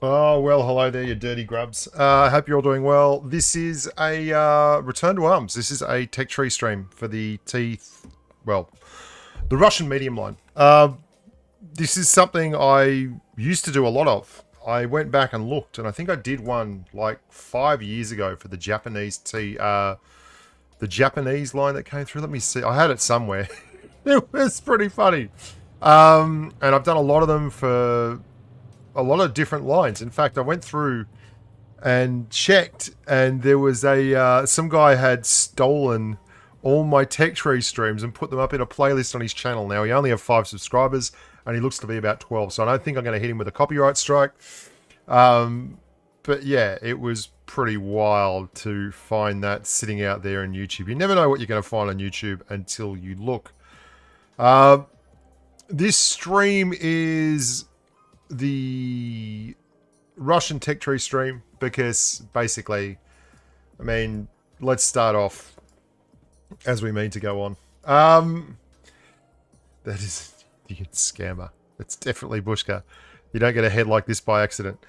Oh, well, hello there, you dirty grubs. I hope you're all doing well. This is a return to arms. This is a tech tree stream for the well, the Russian medium line. This is something I used to do a lot of. I went back and looked, and I think I did one like 5 years ago for the the Japanese line that came through. Let me see. I had it somewhere. It was pretty funny. And I've done a lot of them for a lot of different lines. In fact, I went through and checked, and there was some guy had stolen all my tech tree streams and put them up in a playlist on his channel. Now he only have 5 subscribers, and he looks to be about 12. So I don't think I'm going to hit him with a copyright strike. But yeah, it was pretty wild to find that sitting out there on YouTube. You never know what you're going to find on YouTube until you look. This stream is the Russian tech tree stream because basically, I mean, let's start off as we mean to go on. That is, you get scammer. It's definitely Bushka. You don't get a head like this by accident.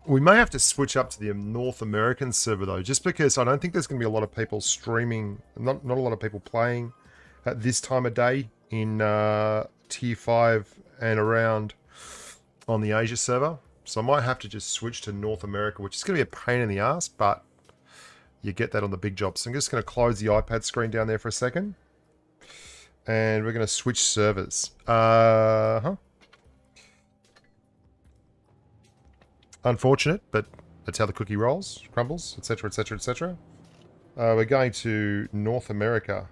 We may have to switch up to the North American server though, just because I don't think there's going to be a lot of people streaming, not a lot of people playing at this time of day in Tier 5 and around on the Asia server. So I might have to just switch to North America, which is going to be a pain in the ass, but you get that on the big jobs. So I'm just going to close the iPad screen down there for a second. And we're going to switch servers. Unfortunate, but that's how the cookie rolls, crumbles, etc, etc, etc. We're going to North America.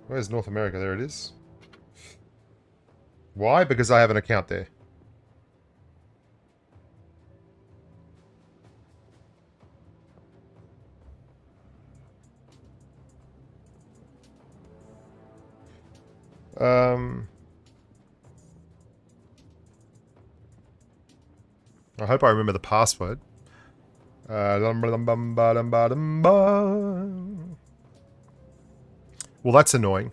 Where's North America? There it is. Why? Because I have an account there. I hope I remember the password. Well, that's annoying.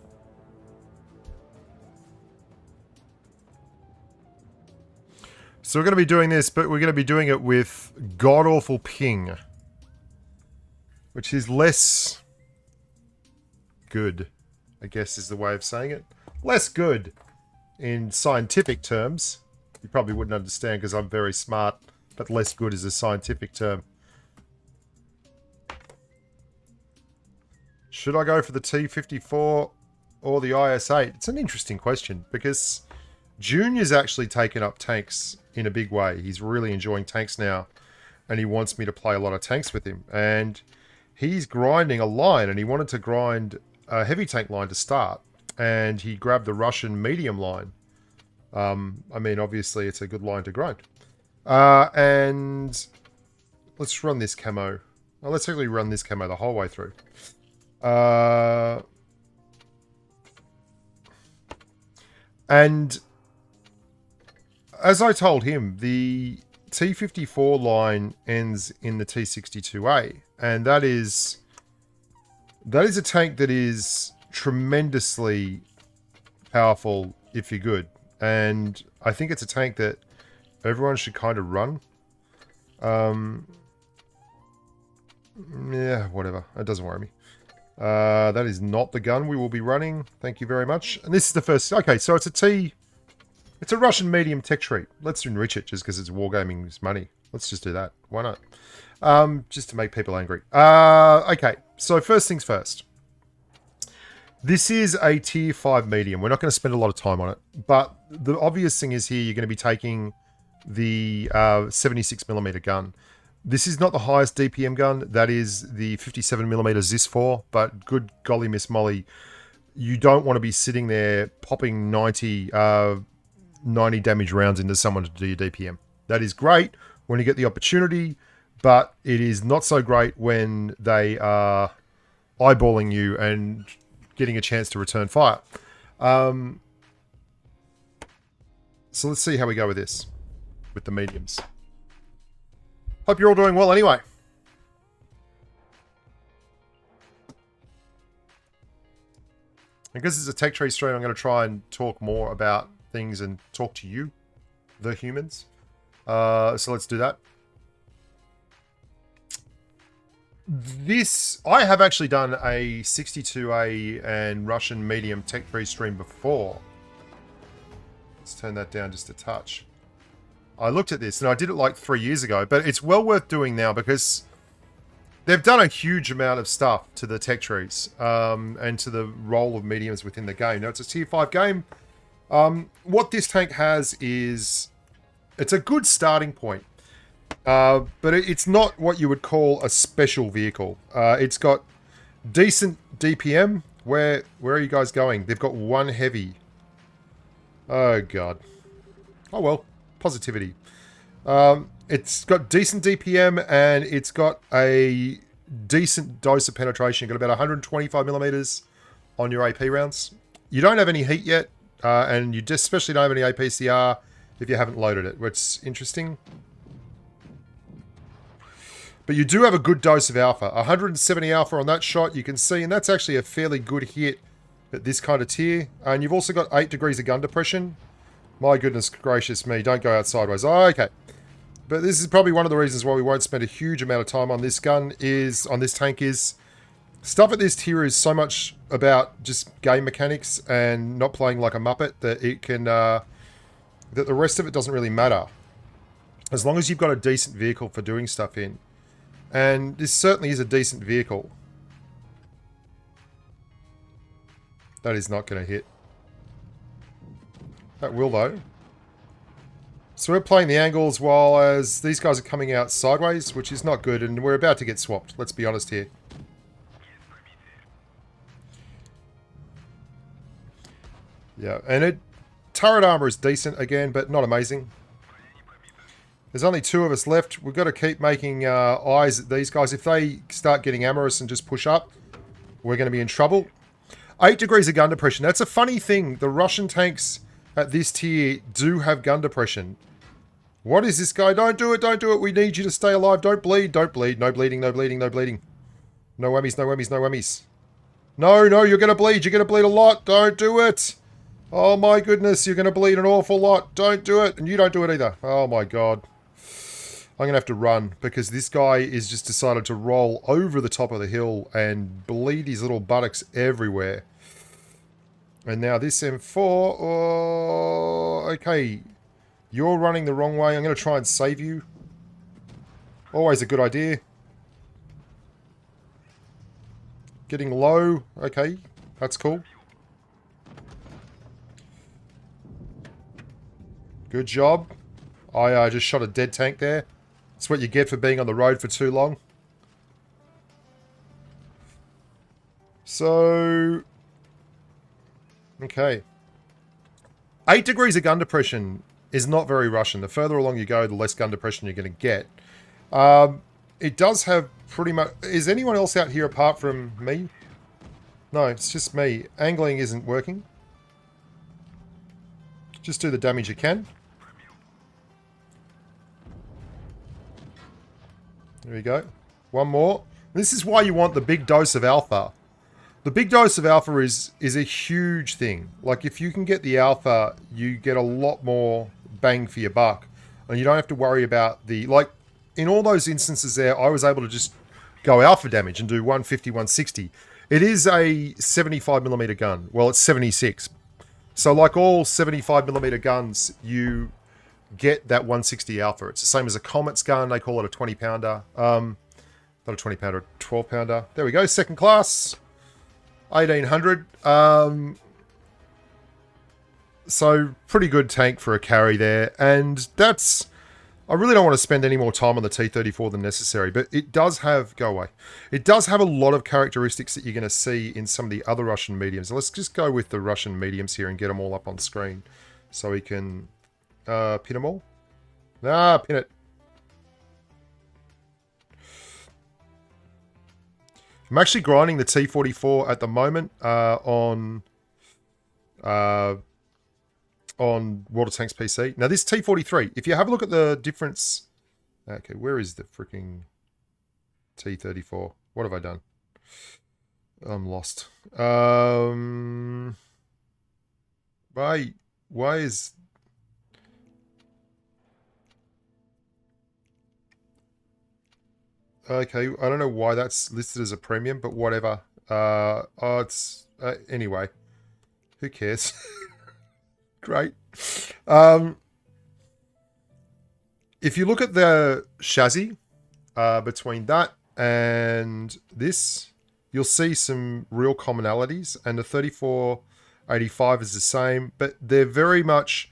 So we're going to be doing this, but we're going to be doing it with god-awful ping. Which is less good, I guess is the way of saying it. Less good in scientific terms. You probably wouldn't understand because I'm very smart, but less good is a scientific term. Should I go for the T-34 or the IS-8? It's an interesting question because Junior's actually taken up tanks in a big way. He's really enjoying tanks now, and he wants me to play a lot of tanks with him. And he's grinding a line, and he wanted to grind a heavy tank line to start, and he grabbed the Russian medium line. I mean, obviously, it's a good line to grind. And let's run this camo. Well, let's actually run this camo the whole way through. And as I told him, the T-54 line ends in the T-62A, and that is a tank that is tremendously powerful if you're good. And I think it's a tank that everyone should kind of run. Yeah, whatever. It doesn't worry me. That is not the gun we will be running. Thank you very much. And this is the first... Okay, so it's a Russian medium tech tree. Let's enrich it just because it's wargaming's money. Let's just do that. Why not? Just to make people angry. Okay, so first things first. This is a tier 5 medium. We're not going to spend a lot of time on it. But the obvious thing is here, you're going to be taking the 76mm gun. This is not the highest DPM gun. That is the 57mm ZIS-4. But good golly, Miss Molly, you don't want to be sitting there popping 90 damage rounds into someone to do your DPM. That is great when you get the opportunity, but it is not so great when they are eyeballing you and getting a chance to return fire. So let's see how we go with this, with the mediums. Hope you're all doing well anyway. Because it's a tech tree stream, I'm going to try and talk more about things and talk to you, the humans. So let's do that. I have actually done a 62A and Russian medium tech free stream before. Let's turn that down just a touch. I looked at this and I did it like 3 years ago, but it's well worth doing now because they've done a huge amount of stuff to the tech trees and to the role of mediums within the game. Now, it's a tier 5 game. What this tank has is it's a good starting point, but it's not what you would call a special vehicle. It's got decent DPM. Where are you guys going? They've got one heavy. Oh, God. Oh, well. Positivity. It's got decent DPM and it's got a decent dose of penetration. You've got about 125 millimeters on your AP rounds. You don't have any heat yet, and you especially don't have any APCR if you haven't loaded it, which is interesting. But you do have a good dose of alpha. 170 alpha on that shot, you can see, and that's actually a fairly good hit at this kind of tier. And you've also got 8 degrees of gun depression. My goodness gracious me, don't go out sideways. Oh, okay. But this is probably one of the reasons why we won't spend a huge amount of time on this gun on this tank is stuff at this tier is so much about just game mechanics and not playing like a muppet that it can, that the rest of it doesn't really matter. As long as you've got a decent vehicle for doing stuff in. And this certainly is a decent vehicle. That is not going to hit. That will, though. So we're playing the angles while as these guys are coming out sideways, which is not good, and we're about to get swapped. Let's be honest here. Yeah, and turret armor is decent again, but not amazing. There's only 2 of us left. We've got to keep making eyes at these guys. If they start getting amorous and just push up, we're going to be in trouble. 8 degrees of gun depression. That's a funny thing. The Russian tanks at this tier do have gun depression. What is this guy? Don't do it, don't do it. We need you to stay alive. Don't bleed, don't bleed. No bleeding, no bleeding, no bleeding. No whammies, no whammies, no whammies. No, no, you're going to bleed. You're going to bleed a lot. Don't do it. Oh my goodness, you're going to bleed an awful lot. Don't do it. And you don't do it either. Oh my God. I'm going to have to run because this guy is just decided to roll over the top of the hill and bleed his little buttocks everywhere. And now this M4, oh, okay, you're running the wrong way. I'm going to try and save you. Always a good idea. Getting low, okay, that's cool. Good job. I just shot a dead tank there. That's what you get for being on the road for too long. So... okay. 8 degrees of gun depression is not very Russian. The further along you go, the less gun depression you're going to get. It does have pretty much... is anyone else out here apart from me? No, it's just me. Angling isn't working. Just do the damage you can. There we go. One more. This is why you want the big dose of alpha. The big dose of alpha is a huge thing. Like, if you can get the alpha, you get a lot more bang for your buck. And you don't have to worry about the... like, in all those instances there, I was able to just go alpha damage and do 150, 160. It is a 75mm gun. Well, it's 76. So, like all 75mm guns, you get that 160 alpha. It's the same as a Comet's gun. They call it a 20-pounder. Not a 20-pounder, a 12-pounder. There we go. Second class. 1800. So pretty good tank for a carry there. And that's... I really don't want to spend any more time on the T-34 than necessary, but it does have... go away. It does have a lot of characteristics that you're going to see in some of the other Russian mediums. And let's just go with the Russian mediums here and get them all up on screen so we can pin them all. Ah, pin it. I'm actually grinding the T-44 at the moment on World of Tanks PC. Now this T-43, if you have a look at the difference... okay, where is the freaking T-34? What have I done? I'm lost. Right. Why is... Okay, I don't know why that's listed as a premium, but whatever. Oh, it's... anyway. Who cares? Great. If you look at the chassis, between that and this, you'll see some real commonalities, and the 3485 is the same, but they're very much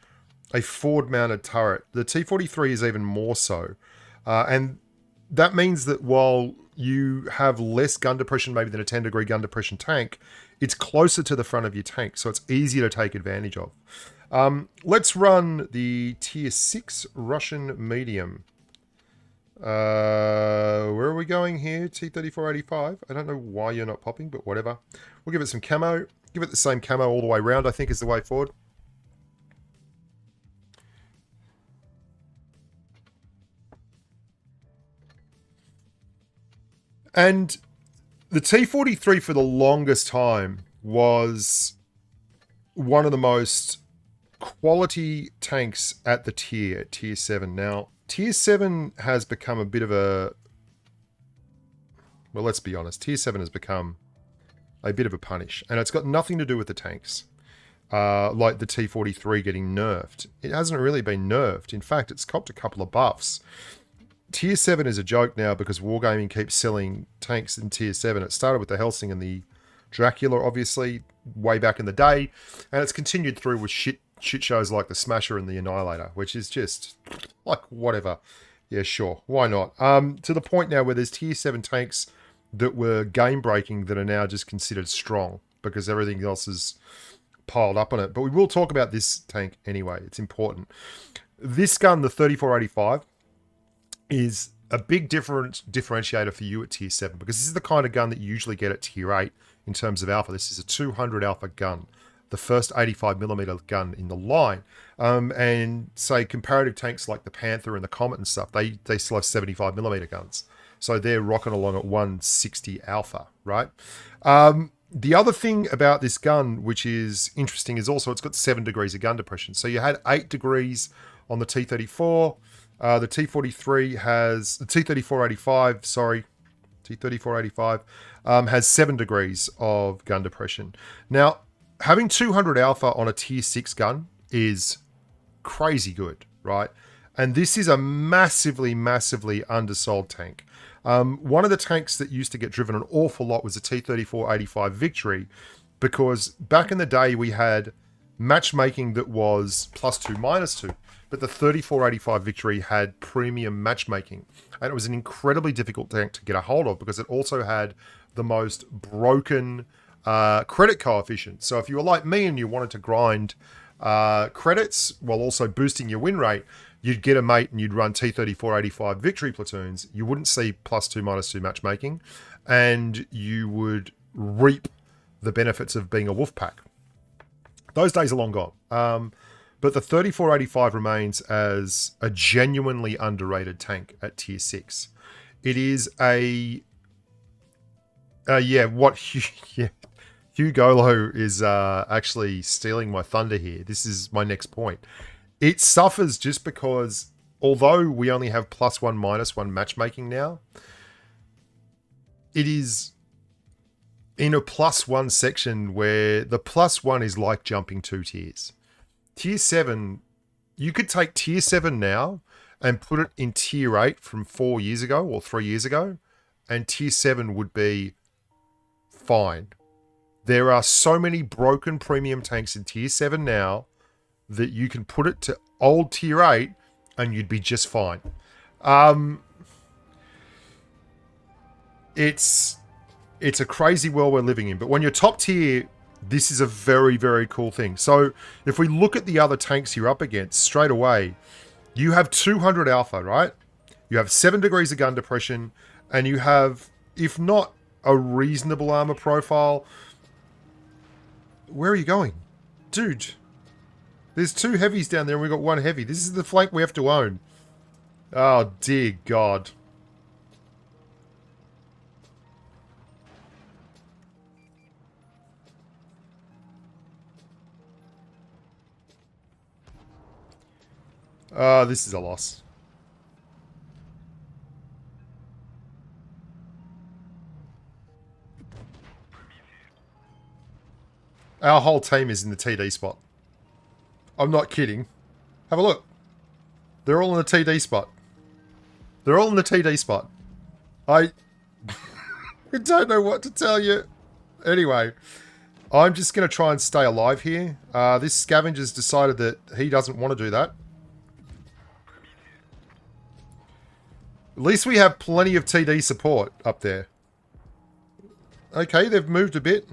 a forward-mounted turret. The T-43 is even more so, and that means that while you have less gun depression maybe than a 10-degree gun depression tank, it's closer to the front of your tank, so it's easier to take advantage of. Let's run the Tier 6 Russian medium. Where are we going here? T-3485. I don't know why you're not popping, but whatever. We'll give it some camo. Give it the same camo all the way around, I think is the way forward. And the T-43 for the longest time was one of the most quality tanks at the tier 7. Now, Tier 7 has become a bit of a... Well, let's be honest. Tier 7 has become a bit of a punish. And it's got nothing to do with the tanks. Like the T-43 getting nerfed. It hasn't really been nerfed. In fact, it's copped a couple of buffs. Tier 7 is a joke now because Wargaming keeps selling tanks in Tier 7. It started with the Helsing and the Dracula, obviously, way back in the day. And it's continued through with shit shows like the Smasher and the Annihilator, which is just, like, whatever. Yeah, sure. Why not? To the point now where there's Tier 7 tanks that were game-breaking that are now just considered strong because everything else is piled up on it. But we will talk about this tank anyway. It's important. This gun, the 3485, is a big differentiator for you at Tier 7 because this is the kind of gun that you usually get at Tier 8 in terms of alpha. This is a 200 alpha gun, the first 85mm gun in the line. And say comparative tanks like the Panther and the Comet and stuff, they still have 75mm guns. So they're rocking along at 160 alpha, right? The other thing about this gun, which is interesting, is also it's got 7 degrees of gun depression. So you had 8 degrees on the T-34. The T-43 has... The T-3485, sorry. T-3485 has 7 degrees of gun depression. Now, having 200 alpha on a Tier 6 gun is crazy good, right? And this is a massively, massively undersold tank. One of the tanks that used to get driven an awful lot was the T-3485 Victory, because back in the day we had matchmaking that was +2, -2. But the 3485 Victory had premium matchmaking. And it was an incredibly difficult tank to get a hold of because it also had the most broken credit coefficient. So if you were like me and you wanted to grind credits while also boosting your win rate, you'd get a mate and you'd run T-3485 Victory platoons. You wouldn't see +2, -2 matchmaking. And you would reap the benefits of being a wolf pack. Those days are long gone. But the 3485 remains as a genuinely underrated tank at Tier 6. It is a... Hugh Golo is actually stealing my thunder here. This is my next point. It suffers just because, although we only have +1, -1 matchmaking now, it is in a +1 section where the +1 is like jumping 2 tiers. Tier 7, you could take Tier 7 now and put it in Tier 8 from 4 years ago or 3 years ago, and Tier 7 would be fine. There are so many broken premium tanks in Tier 7 now that you can put it to old Tier 8 and you'd be just fine. It's a crazy world we're living in, but when you're top tier, this is a very, very cool thing. So if we look at the other tanks you're up against straight away, you have 200 alpha, right? You have 7 degrees of gun depression, and you have, if not a reasonable armor profile... Where are you going? Dude, there's 2 heavies down there and we've got 1 heavy. This is the flank we have to own. Oh, dear God. This is a loss. Our whole team is in the TD spot. I'm not kidding. Have a look. They're all in the TD spot. They're all in the TD spot. I don't know what to tell you. Anyway, I'm just going to try and stay alive here. This scavenger's decided that he doesn't want to do that. At least we have plenty of TD support up there. Okay, they've moved a bit.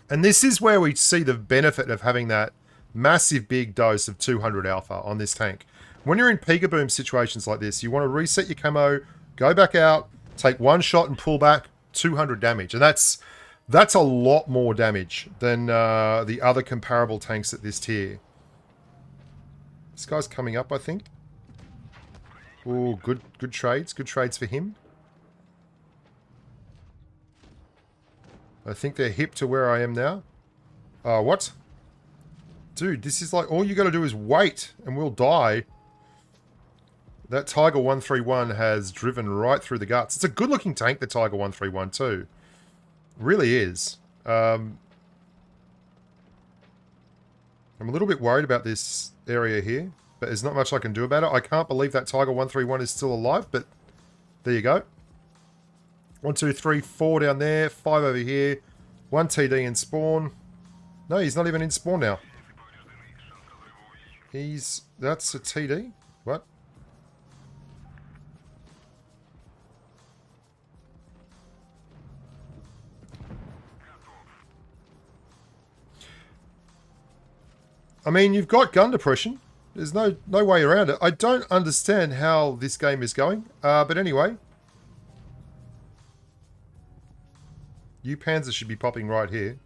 And this is where we see the benefit of having that massive big dose of 200 alpha on this tank. When you're in peek-a-boom situations like this, you want to reset your camo, go back out, take one shot and pull back, 200 damage. And that's a lot more damage than the other comparable tanks at this tier. This guy's coming up, I think. Oh, good trades. Good trades for him. I think they're hip to where I am now. What? Dude, this is like, all you gotta do is wait and we'll die. That Tiger 131 has driven right through the guts. It's a good looking tank, the Tiger 131 too. Really is. I'm a little bit worried about this area here, but there's not much I can do about it. I can't believe that Tiger 131 is still alive, but there you go. 1, 2, 3, 4 down there, 5 over here, 1 TD in spawn. No, he's not even in spawn now. That's a TD? What? I mean, you've got gun depression. There's no way around it. I don't understand how this game is going. But anyway. You Panzer should be popping right here.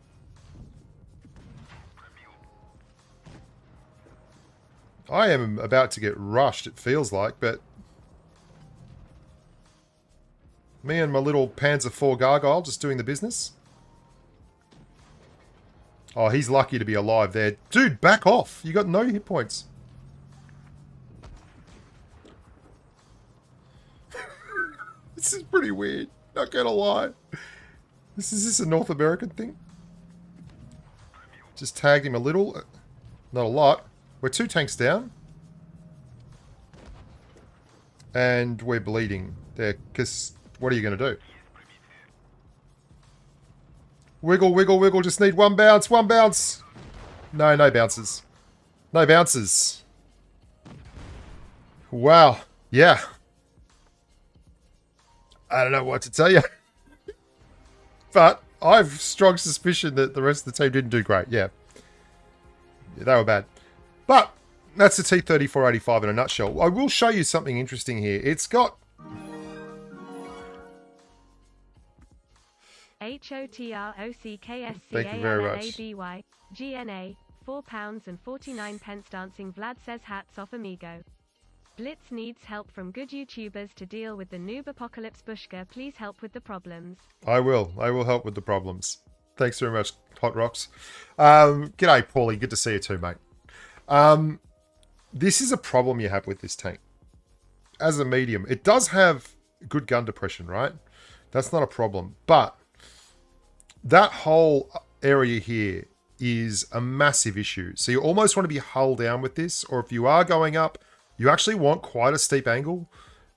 I am about to get rushed, it feels like, but... me and my little Panzer IV Gargoyle just doing the business. Oh, he's lucky to be alive there. Dude, back off! You got no hit points. This is pretty weird, not gonna lie. Is this a North American thing? Just tagged him a little. Not a lot. We're 2 tanks down. And we're bleeding there, because what are you going to do? Wiggle, wiggle, wiggle. Just need 1 bounce. 1 bounce. No bounces. No bounces. Wow. Yeah. I don't know what to tell you. But I've strong suspicion that the rest of the team didn't do great. Yeah. They were bad. But that's the T-34 in a nutshell. I will show you something interesting here. It's got... HOTROCKSCALABY Thank you very much. GNA, £4.49 dancing. Vlad says hats off amigo. Blitz needs help from good YouTubers to deal with the noob apocalypse. Bushka, please help with the problems. I will help with the problems. Thanks very much, Hot Rocks. G'day, Paulie. Good to see you too, mate. This is a problem you have with this tank. As a medium, it does have good gun depression, right? That's not a problem. But that whole area here is a massive issue. So you almost want to be hull down with this, or if you are going up, you actually want quite a steep angle.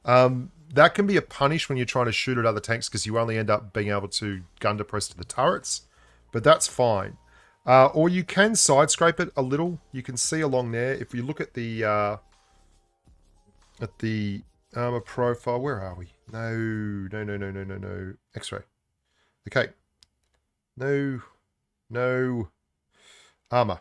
That can be a punish when you're trying to shoot at other tanks because you only end up being able to gun depress to the turrets. But that's fine. Or you can side scrape it a little. You can see along there. If you look at the armor profile, where are we? No. X-ray. Okay. No. Armor.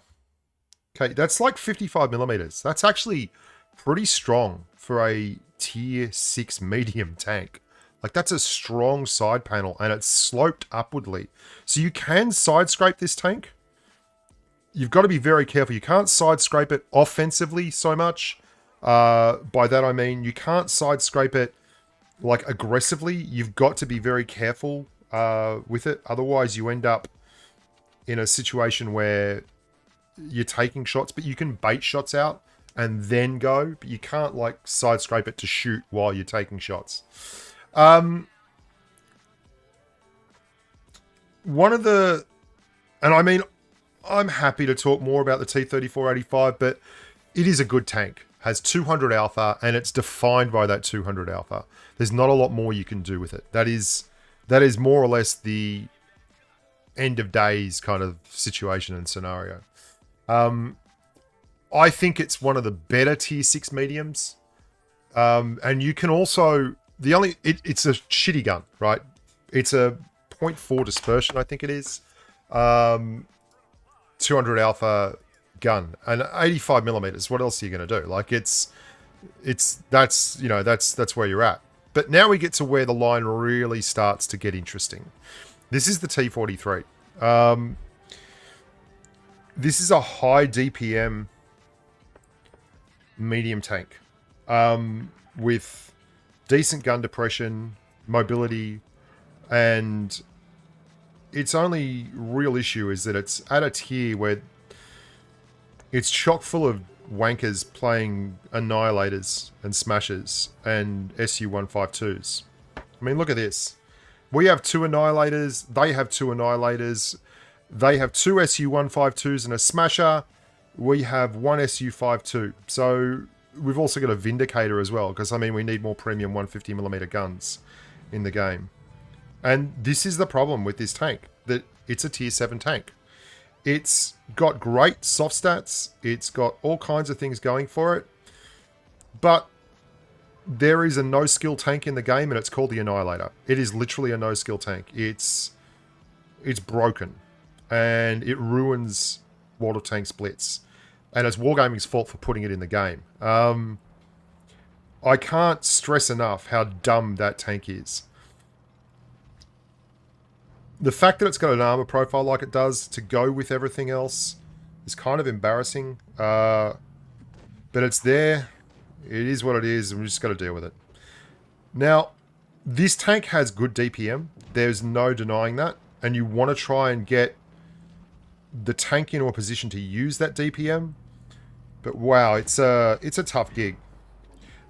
Okay, that's like 55 millimeters. That's actually pretty strong for a tier 6 medium tank. Like, that's a strong side panel, and it's sloped upwardly. So you can side scrape this tank. You've got to be very careful. You can't side scrape it offensively so much. By that I mean you can't side scrape it like aggressively. You've got to be very careful with it. Otherwise you end up in a situation where you're taking shots, but you can bait shots out and then go, but you can't like side scrape it to shoot while you're taking shots. One of the, and I mean, I'm happy to talk more about the T-34-85, but it is a good tank. Has 200 alpha, and it's defined by that 200 alpha. There's not a lot more you can do with it. That is more or less the end of days kind of situation and scenario. I think it's one of the better tier 6 mediums. And you can also, it's a shitty gun, right? It's a 0.4 dispersion, I think it is. 200 alpha gun and 85 millimeters. What else are you going to do? Like that's where you're at. But now we get to where the line really starts to get interesting. This is the T-43. This is a high DPM medium tank with decent gun depression, mobility, and its only real issue is that it's at a tier where it's chock full of wankers playing Annihilators and Smashers and SU-152s. I mean, look at this. We have 2 Annihilators. They have 2 Annihilators. They have 2 SU-152s and a Smasher. We have 1 SU-52. So we've also got a Vindicator as well, because, I mean, we need more premium 150mm guns in the game. And this is the problem with this tank, that it's a tier 7 tank. It's got great soft stats. It's got all kinds of things going for it. But there is a no-skill tank in the game, and it's called the Annihilator. It is literally a no-skill tank. It's broken. And it ruins World of Tanks Blitz. And it's Wargaming's fault for putting it in the game. I can't stress enough how dumb that tank is. The fact that it's got an armor profile like it does to go with everything else is kind of embarrassing. But it's there. It is what it is, and we just got to deal with it. Now, this tank has good DPM. There's no denying that. And you want to try and get the tank into a position to use that DPM. But wow, it's a tough gig.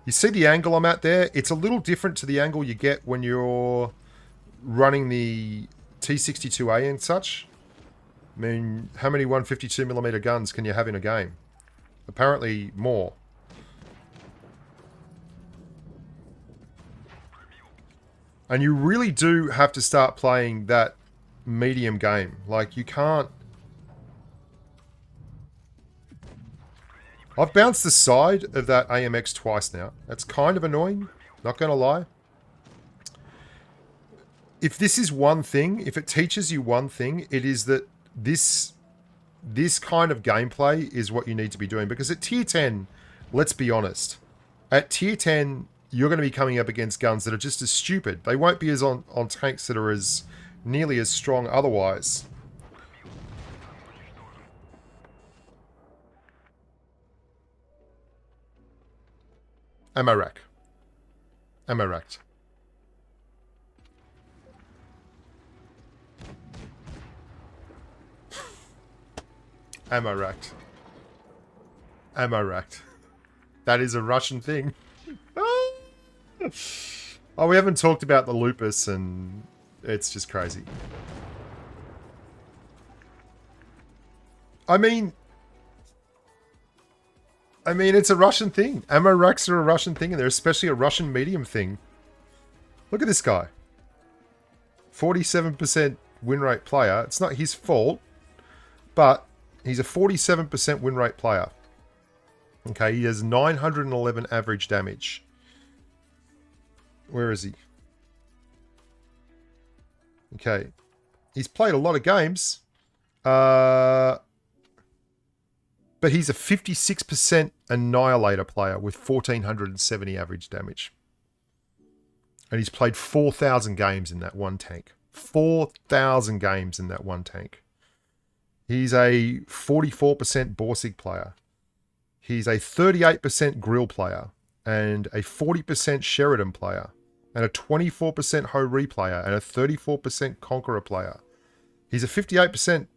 You see the angle I'm at there? It's a little different to the angle you get when you're running the T-62A and such. I mean, how many 152mm guns can you have in a game? Apparently more. And you really do have to start playing that medium game. Like, you can't... I've bounced the side of that AMX twice now. That's kind of annoying, not going to lie. If this is one thing, if it teaches you one thing, it is that this kind of gameplay is what you need to be doing. Because at tier 10, let's be honest, at tier 10, you're going to be coming up against guns that are just as stupid. They won't be as on tanks that are as nearly as strong otherwise. Ammo rack. Ammo racked. Ammo racked. Ammo racked. That is a Russian thing. Oh, we haven't talked about the lupus, and it's just crazy. I mean, it's a Russian thing. Ammo racks are a Russian thing, and they're especially a Russian medium thing. Look at this guy. 47% win rate player. It's not his fault, but he's a 47% win rate player. Okay, he has 911 average damage. Where is he? Okay. He's played a lot of games. But he's a 56% Annihilator player with 1,470 average damage. And he's played 4,000 games in that one tank. 4,000 games in that one tank. He's a 44% Borsig player. He's a 38% Grill player. And a 40% Sheridan player. And a 24% Ho-Re player. And a 34% Conqueror player. He's a 58%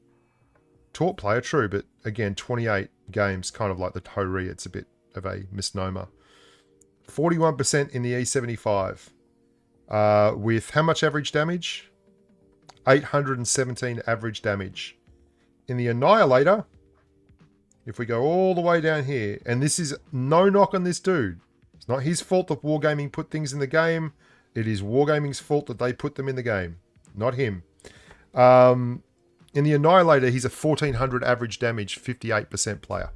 Taught player, true, but again, 28 games, kind of like the Tori, it's a bit of a misnomer. 41% in the E75. With how much average damage? 817 average damage. In the Annihilator, if we go all the way down here, and this is no knock on this dude. It's not his fault that Wargaming put things in the game. It is Wargaming's fault that they put them in the game. Not him. In the Annihilator, he's a 1400 average damage, 58% player.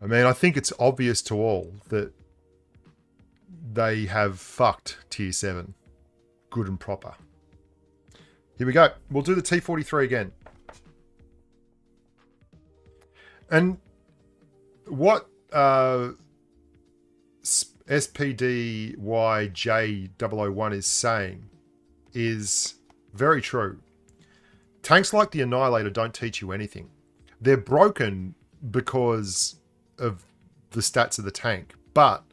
I mean, I think it's obvious to all that they have fucked Tier 7. Good and proper. Here we go. We'll do the T-43 again. And what SPDYJ001 is saying is very true. Tanks like the Annihilator don't teach you anything. They're broken because of the stats of the tank, but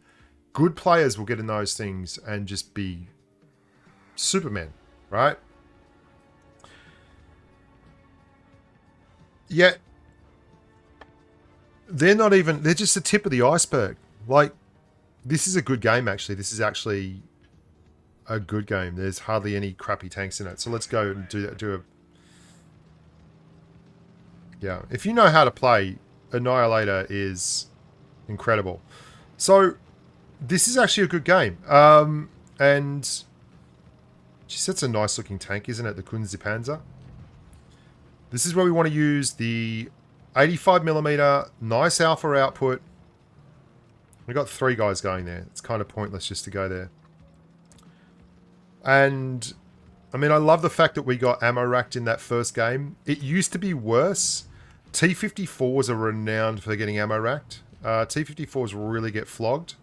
good players will get in those things and just be Supermen, right? Yet they're not even, they're just the tip of the iceberg. Like, this is a good game, actually. This is actually a good game. There's hardly any crappy tanks in it. So let's go and do a... Yeah, if you know how to play, Annihilator is incredible. So this is actually a good game. And geez, that's a nice looking tank, isn't it? The Kunzipanzer. This is where we want to use the 85mm, nice alpha output. We've got 3 guys going there. It's kind of pointless just to go there. And, I mean, I love the fact that we got ammo racked in that first game. It used to be worse. T-34s are renowned for getting ammo racked. T-54s really get flogged.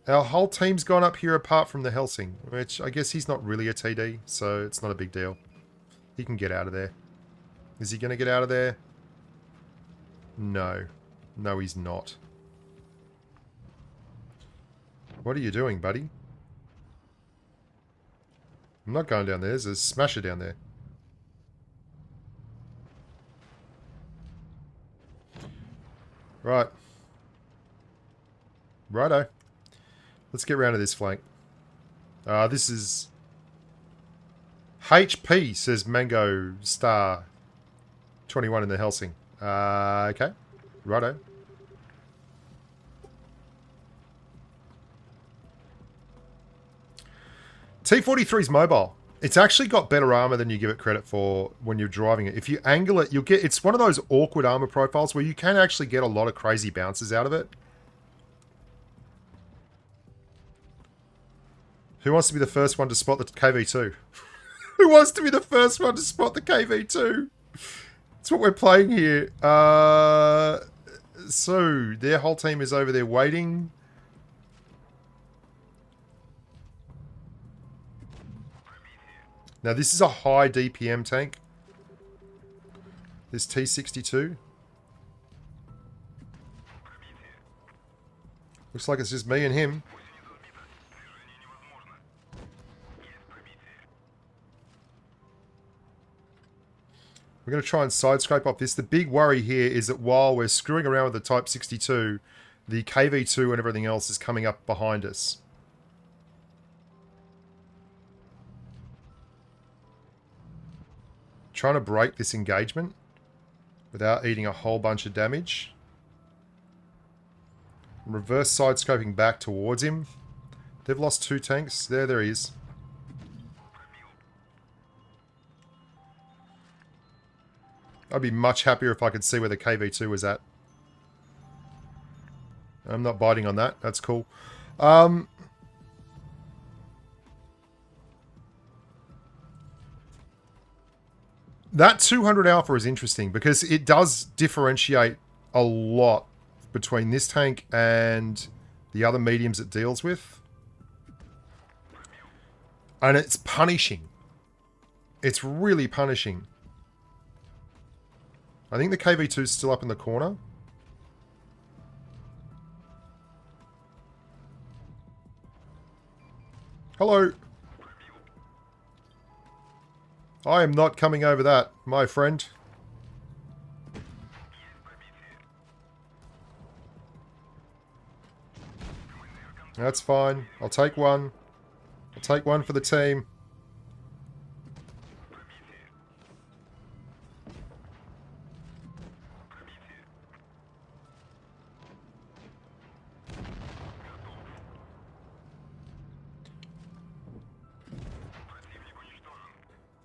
Our whole team's gone up here apart from the Helsing, which I guess he's not really a TD, so it's not a big deal. He can get out of there. Is he going to get out of there? No. No, he's not. What are you doing, buddy? I'm not going down there. There's a smasher down there. Right. Righto. Let's get round to this flank. This is... HP, says Mango Star 21 in the Helsing. Okay. Righto. T-43's mobile. It's actually got better armor than you give it credit for when you're driving it. If you angle it, you'll get... It's one of those awkward armor profiles where you can actually get a lot of crazy bounces out of it. Who wants to be the first one to spot the KV-2? Who wants to be the first one to spot the KV-2? That's what we're playing here. So, their whole team is over there waiting. Now, this is a high DPM tank. This T-62. Looks like it's just me and him. We're going to try and side scrape off this. The big worry here is that while we're screwing around with the Type 62, the KV-2 and everything else is coming up behind us. Trying to break this engagement without eating a whole bunch of damage. Reverse side scoping back towards him. They've lost 2 tanks. There he is. I'd be much happier if I could see where the KV-2 was at. I'm not biting on that. That's cool. That 200 Alpha is interesting because it does differentiate a lot between this tank and the other mediums it deals with. And it's punishing. It's really punishing. I think the KV-2 is still up in the corner. Hello. I am not coming over that, my friend. That's fine. I'll take one. I'll take one for the team.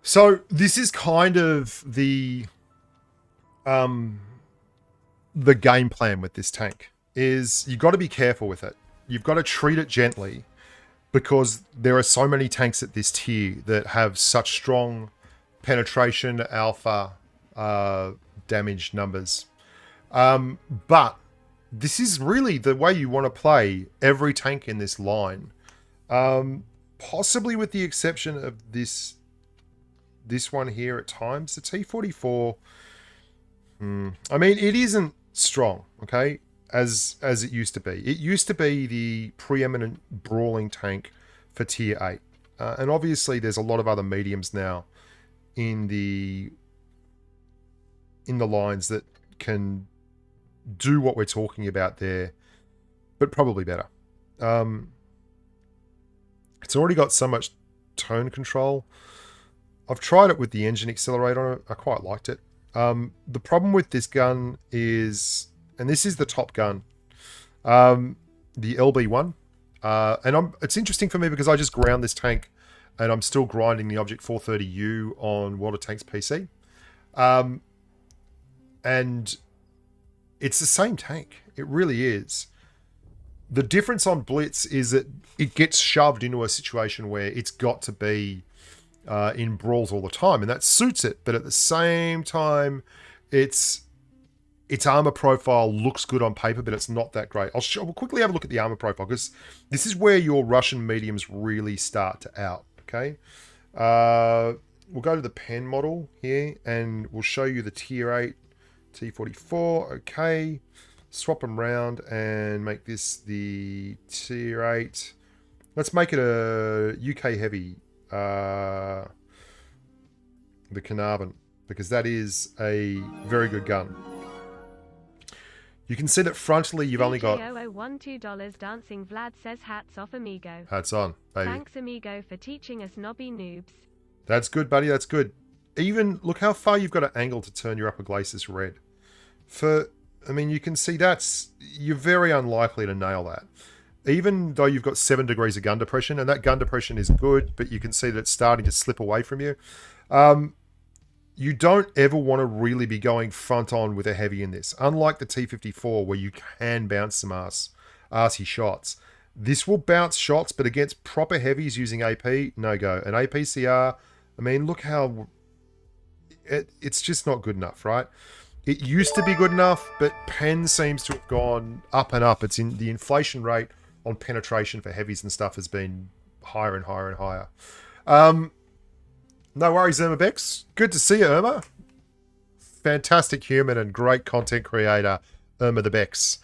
So this is kind of the game plan with this tank. Is you got to be careful with it. You've got to treat it gently because there are so many tanks at this tier that have such strong penetration, alpha, damage numbers. But this is really the way you want to play every tank in this line. Possibly with the exception of this one here at times. The T-34, I mean, it isn't strong, okay, as it used to be. It used to be the preeminent brawling tank for Tier 8. And obviously there's a lot of other mediums now in the lines that can do what we're talking about there, but probably better. It's already got so much tone control. I've tried it with the engine accelerator on it. I quite liked it. The problem with this gun is, and this is the top gun, the LB1. And it's interesting for me because I just ground this tank and I'm still grinding the Object 430U on World of Tanks PC. And it's the same tank. It really is. The difference on Blitz is that it gets shoved into a situation where it's got to be in brawls all the time, and that suits it. But at the same time, its armor profile looks good on paper, but it's not that great. We'll quickly have a look at the armor profile because this is where your Russian mediums really start to out. Okay, we'll go to the pen model here, and we'll show you the Tier 8 T-34. Okay, swap them around and make this the Tier 8. Let's make it a UK heavy. The Carnarvon, because that is a very good gun. You can see that frontally you've only got $12 dancing. Vlad says hats off, amigo. Hats on, baby. Thanks, amigo, for teaching us knobby noobs. That's good, buddy. That's good. Even look how far you've got to angle to turn your upper glacis red. I mean, you can see you're very unlikely to nail that. Even though you've got 7 degrees of gun depression, and that gun depression is good, but you can see that it's starting to slip away from you. You don't ever want to really be going front on with a heavy in this. Unlike the T-54, where you can bounce some arsey shots. This will bounce shots, but against proper heavies using AP, no go. An APCR, I mean, look how... It's just not good enough, right? It used to be good enough, but pen seems to have gone up and up. It's in the inflation rate on penetration for heavies and stuff has been higher and higher and higher. No worries, Irma Bex. Good to see you, Irma. Fantastic human and great content creator, Irma the Bex.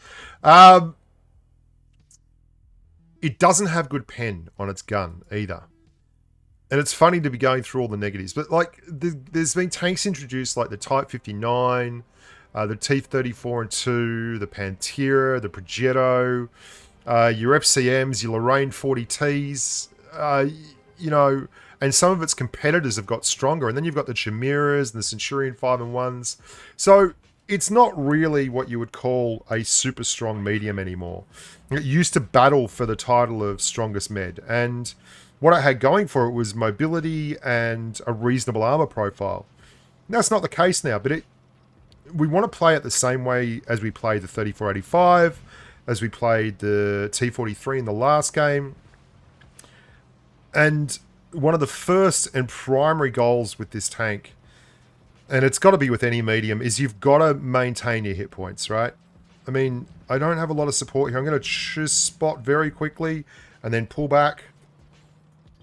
It doesn't have good pen on its gun either. And it's funny to be going through all the negatives. But like, there's been tanks introduced like the Type 59, the T-34 and 2, the Pantera, the Progetto, your FCMs, your Lorraine 40Ts, you know, and some of its competitors have got stronger. And then you've got the Chimeras and the Centurion 5-in-1s. So it's not really what you would call a super strong medium anymore. It used to battle for the title of strongest med. And what it had going for it was mobility and a reasonable armor profile. That's not the case now, but we want to play it the same way as we played the 3485, as we played the T-43 in the last game. And one of the first and primary goals with this tank, and it's got to be with any medium, is you've got to maintain your hit points, right? I mean, I don't have a lot of support here. I'm going to just spot very quickly and then pull back.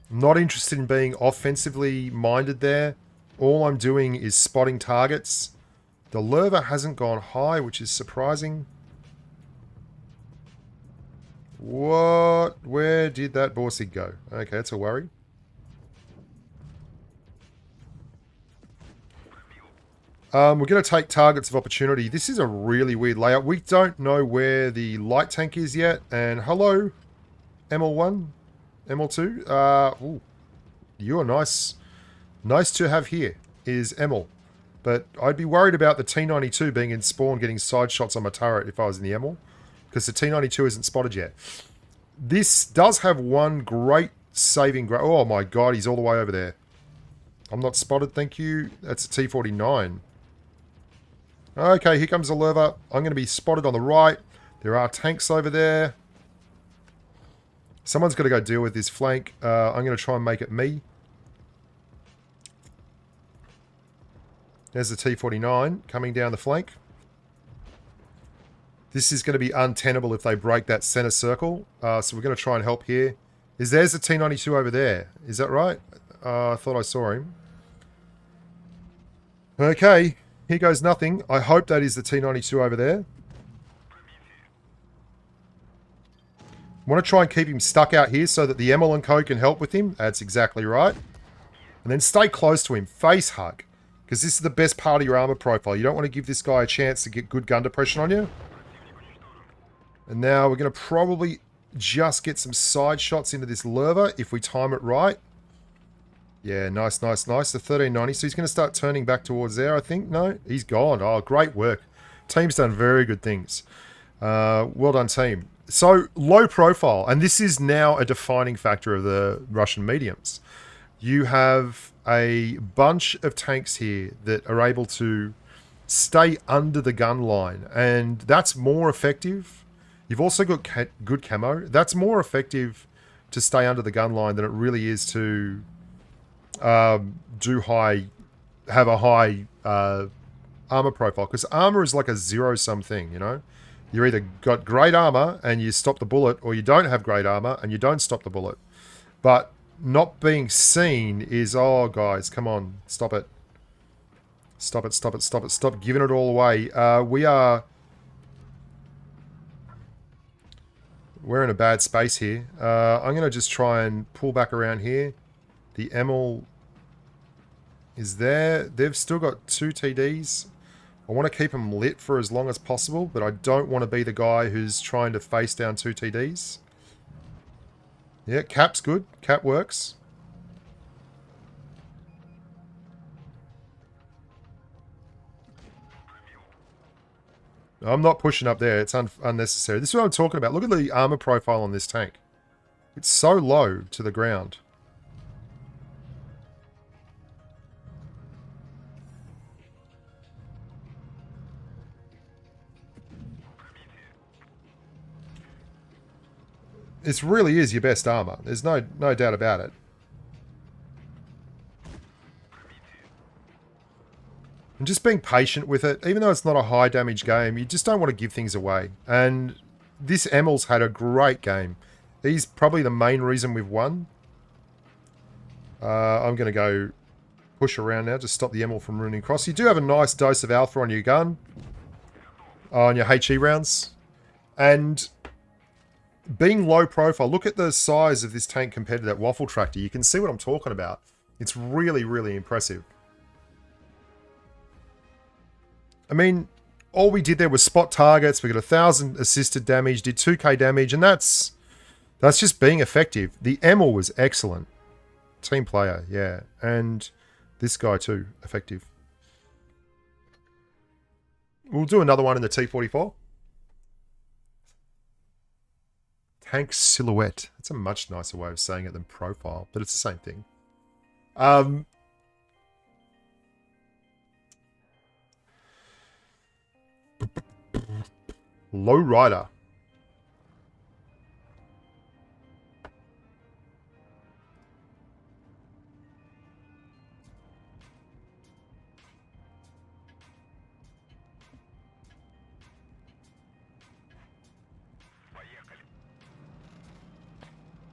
Not interested in being offensively minded there. All I'm doing is spotting targets. The Lerva hasn't gone high, which is surprising. What? Where did that Borsig go? Okay, that's a worry. We're going to take targets of opportunity. This is a really weird layout. We don't know where the light tank is yet. And hello, ML1, ML2. Ooh, you're nice. Nice to have here is ML. But I'd be worried about the T-92 being in spawn getting side shots on my turret if I was in the ML. Because the T-92 isn't spotted yet. This does have one great saving... Oh my god, he's all the way over there. I'm not spotted, thank you. That's a T-49. Okay, here comes the lurver. I'm going to be spotted on the right. There are tanks over there. Someone's got to go deal with this flank. I'm going to try and make it me. There's the T-49 coming down the flank. This is going to be untenable if they break that center circle. So we're going to try and help here. There's the T-92 over there. Is that right? I thought I saw him. Okay. Here goes nothing. I hope that is the T-92 over there. I want to try and keep him stuck out here so that the ML and Co can help with him. That's exactly right. And then stay close to him. Face hug. Because this is the best part of your armor profile. You don't want to give this guy a chance to get good gun depression on you. And now we're going to probably just get some side shots into this lurver if we time it right. Yeah, nice, nice, nice. The 1390. So he's going to start turning back towards there, I think. No, he's gone. Oh, great work. Team's done very good things. Well done, team. So, low profile. And this is now a defining factor of the Russian mediums. You have a bunch of tanks here that are able to stay under the gun line. And that's more effective. You've also got good camo. That's more effective to stay under the gun line than it really is to... have a high armor profile, because armor is like a zero-sum thing, you know? You either got great armor and you stop the bullet, or you don't have great armor and you don't stop the bullet. But not being seen is, oh guys, come on, stop it. Stop it, stop it, stop it, stop giving it all away. We're in a bad space here. I'm going to just try and pull back around here. The ML is there. They've still got 2 TDs. I want to keep them lit for as long as possible, but I don't want to be the guy who's trying to face down 2 TDs. Yeah, Cap's good. Cap works. I'm not pushing up there. It's unnecessary. This is what I'm talking about. Look at the armor profile on this tank. It's so low to the ground. This really is your best armor. There's no doubt about it. And just being patient with it, even though it's not a high damage game, you just don't want to give things away. And this ML's had a great game. He's probably the main reason we've won. I'm going to go push around now to stop the ML from running across. You do have a nice dose of alpha on your gun. On your HE rounds. And... being low profile, look at the size of this tank compared to that waffle tractor. You can see what I'm talking about. It's really, really impressive. I mean, all we did there was spot targets. We got 1,000 assisted damage, did 2k damage, and that's just being effective. The ML was excellent. Team player, yeah. And this guy too, effective. We'll do another one in the T-34. Tank silhouette. That's a much nicer way of saying it than profile, but it's the same thing. Low rider.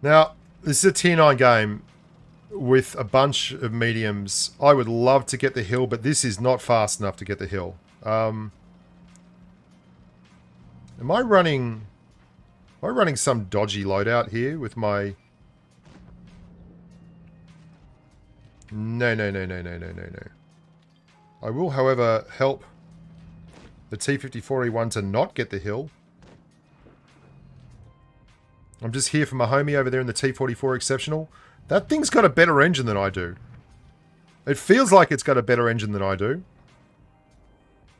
Now, this is a tier 9 game with a bunch of mediums. I would love to get the hill, but this is not fast enough to get the hill. Am I running... Am I running some dodgy loadout here with my... No. I will, however, help the T-34E1 to not get the hill. I'm just here for my homie over there in the T-44 Exceptional. That thing's got a better engine than I do. It feels like it's got a better engine than I do.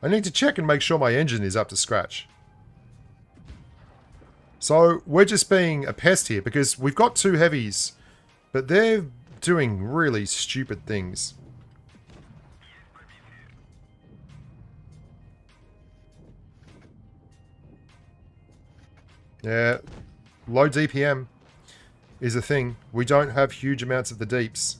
I need to check and make sure my engine is up to scratch. So, we're just being a pest here because we've got two heavies, but they're doing really stupid things. Yeah, low DPM is a thing. We don't have huge amounts of the deeps.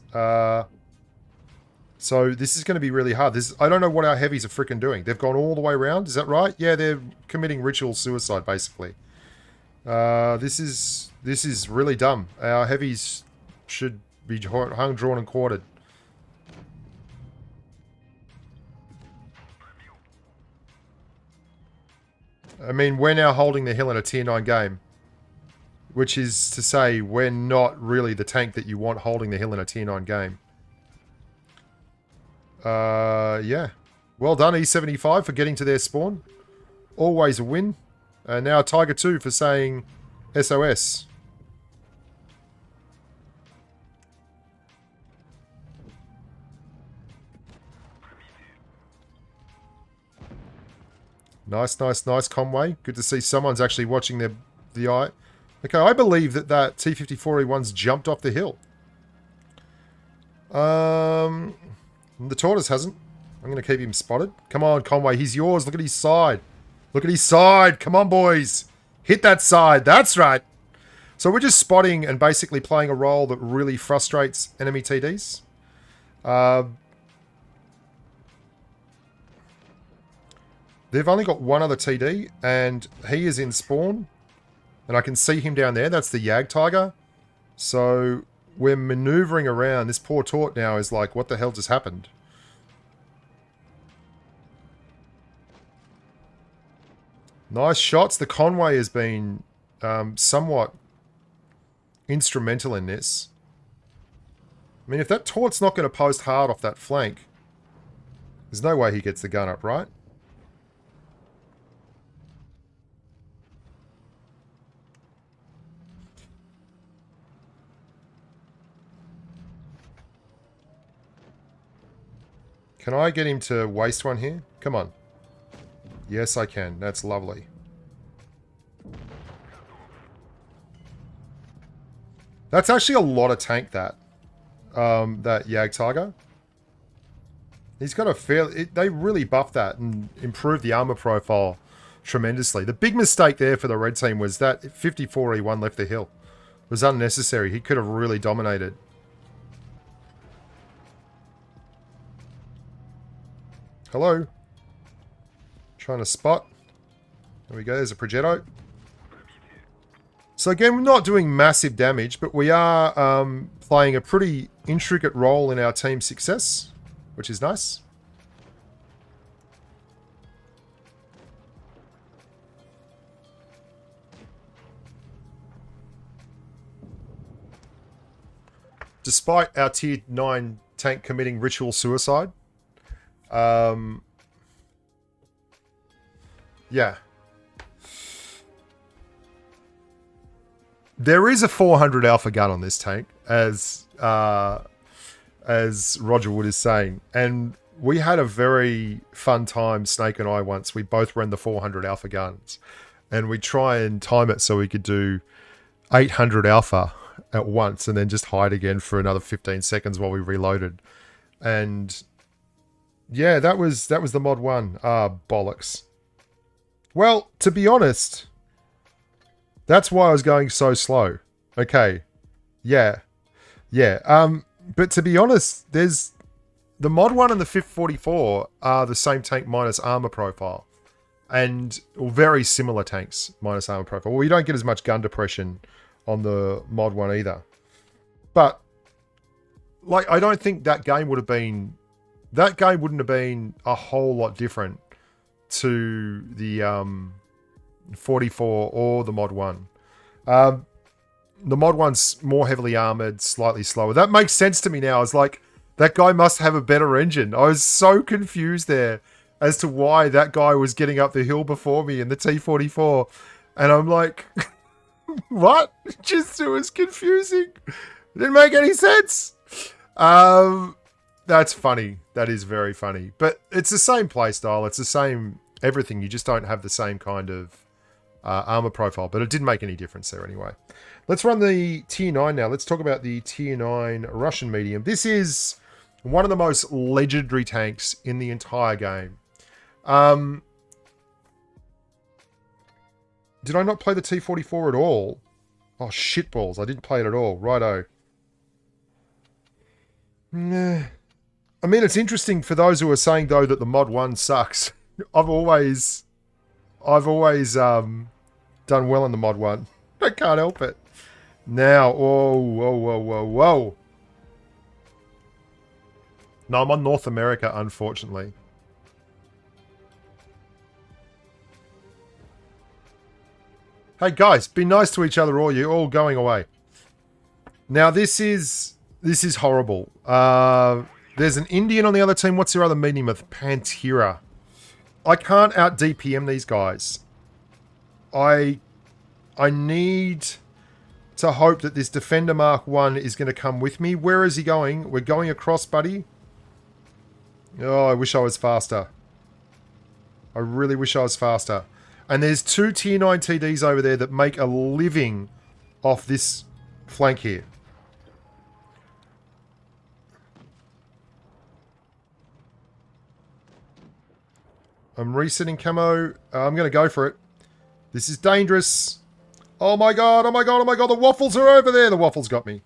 So this is going to be really hard. I don't know what our heavies are freaking doing. They've gone all the way around. Is that right? Yeah, they're committing ritual suicide, basically. This is really dumb. Our heavies should be hung, drawn, and quartered. I mean, we're now holding the hill in a tier 9 game. Which is to say, we're not really the tank that you want holding the hill in a tier 9 game. Yeah. Well done, E75, for getting to their spawn. Always a win. And now Tiger 2 for saying SOS. Nice, Conway. Good to see someone's actually watching the eye. Okay, I believe that T-54E1's jumped off the hill. The tortoise hasn't. I'm going to keep him spotted. Come on, Conway, he's yours. Look at his side. Look at his side. Come on, boys. Hit that side. That's right. So we're just spotting and basically playing a role that really frustrates enemy TDs. They've only got one other TD, and he is in spawn. And I can see him down there. That's the Yag Tiger. So we're maneuvering around. This poor Tort now is like, what the hell just happened? Nice shots. The Conway has been somewhat instrumental in this. I mean, if that Tort's not going to post hard off that flank, there's no way he gets the gun up, right? Can I get him to waste one here? Come on. Yes, I can. That's lovely. That's actually a lot of tank, that Yag Tiger. He's got a fair... They really buffed that and improved the armor profile tremendously. The big mistake there for the red team was that 54E1 left the hill. It was unnecessary. He could have really dominated. Hello. Trying to spot. There we go. There's a Progetto. So again, we're not doing massive damage, but we are playing a pretty intricate role in our team's success, which is nice. Despite our tier 9 tank committing ritual suicide. Yeah. There is a 400 alpha gun on this tank, as Roger Wood is saying. And we had a very fun time, Snake and I, once. We both ran the 400 alpha guns. And we try and time it so we could do 800 alpha at once and then just hide again for another 15 seconds while we reloaded. And yeah, that was the mod 1. Bollocks. Well, to be honest, that's why I was going so slow. Okay. Yeah. But to be honest, there's the mod 1 and the 544 are the same tank minus armor profile. And very similar tanks minus armor profile. Well, you don't get as much gun depression on the mod 1 either. But like, I don't think that game would have been... That game wouldn't have been a whole lot different to the 44 or the mod 1. The mod one's more heavily armored, slightly slower. That makes sense to me now. It's like, that guy must have a better engine. I was so confused there as to why that guy was getting up the hill before me in the T-34. And I'm like, what? It was confusing. It didn't make any sense. That's funny. That is very funny. But it's the same playstyle. It's the same everything. You just don't have the same kind of armor profile. But it didn't make any difference there anyway. Let's run the Tier 9 now. Let's talk about the Tier 9 Russian medium. This is one of the most legendary tanks in the entire game. Did I not play the T-44 at all? Oh, shitballs. I didn't play it at all. Righto. Nah. I mean, it's interesting for those who are saying, though, that the Mod 1 sucks. I've always done well in the Mod 1. I can't help it. Now, whoa. No, I'm on North America, unfortunately. Hey guys, be nice to each other, or you're all going away. Now this is horrible. There's an Indian on the other team. What's your other medium of Pantera? I can't out DPM these guys. I need to hope that this Defender Mark 1 is going to come with me. Where is he going? We're going across, buddy. Oh, I wish I was faster. I really wish I was faster. And there's 2 Tier 9 TDs over there that make a living off this flank here. I'm resetting camo. I'm going to go for it. This is dangerous. Oh my god, oh my god, oh my god, the waffles are over there. The waffles got me.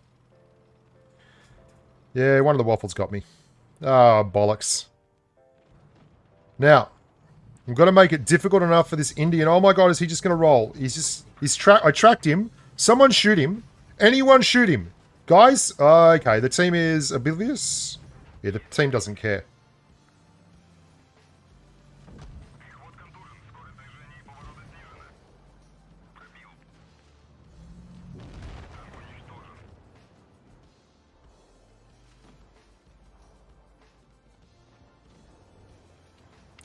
Yeah, one of the waffles got me. Ah, bollocks. Now, I'm going to make it difficult enough for this Indian. Oh my god, is he just going to roll? I tracked him. Someone shoot him. Anyone shoot him. Guys, okay, the team is oblivious. Yeah, the team doesn't care.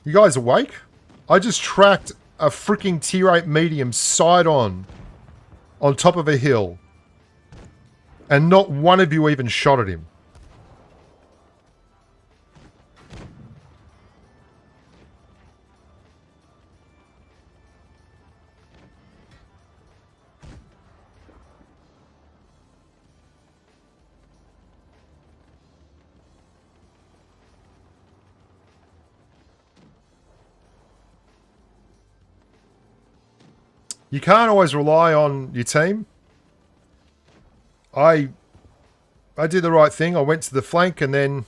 You guys awake? I just tracked a freaking Tier 8 medium side on top of a hill. And not one of you even shot at him. You can't always rely on your team. I did the right thing. I went to the flank and then...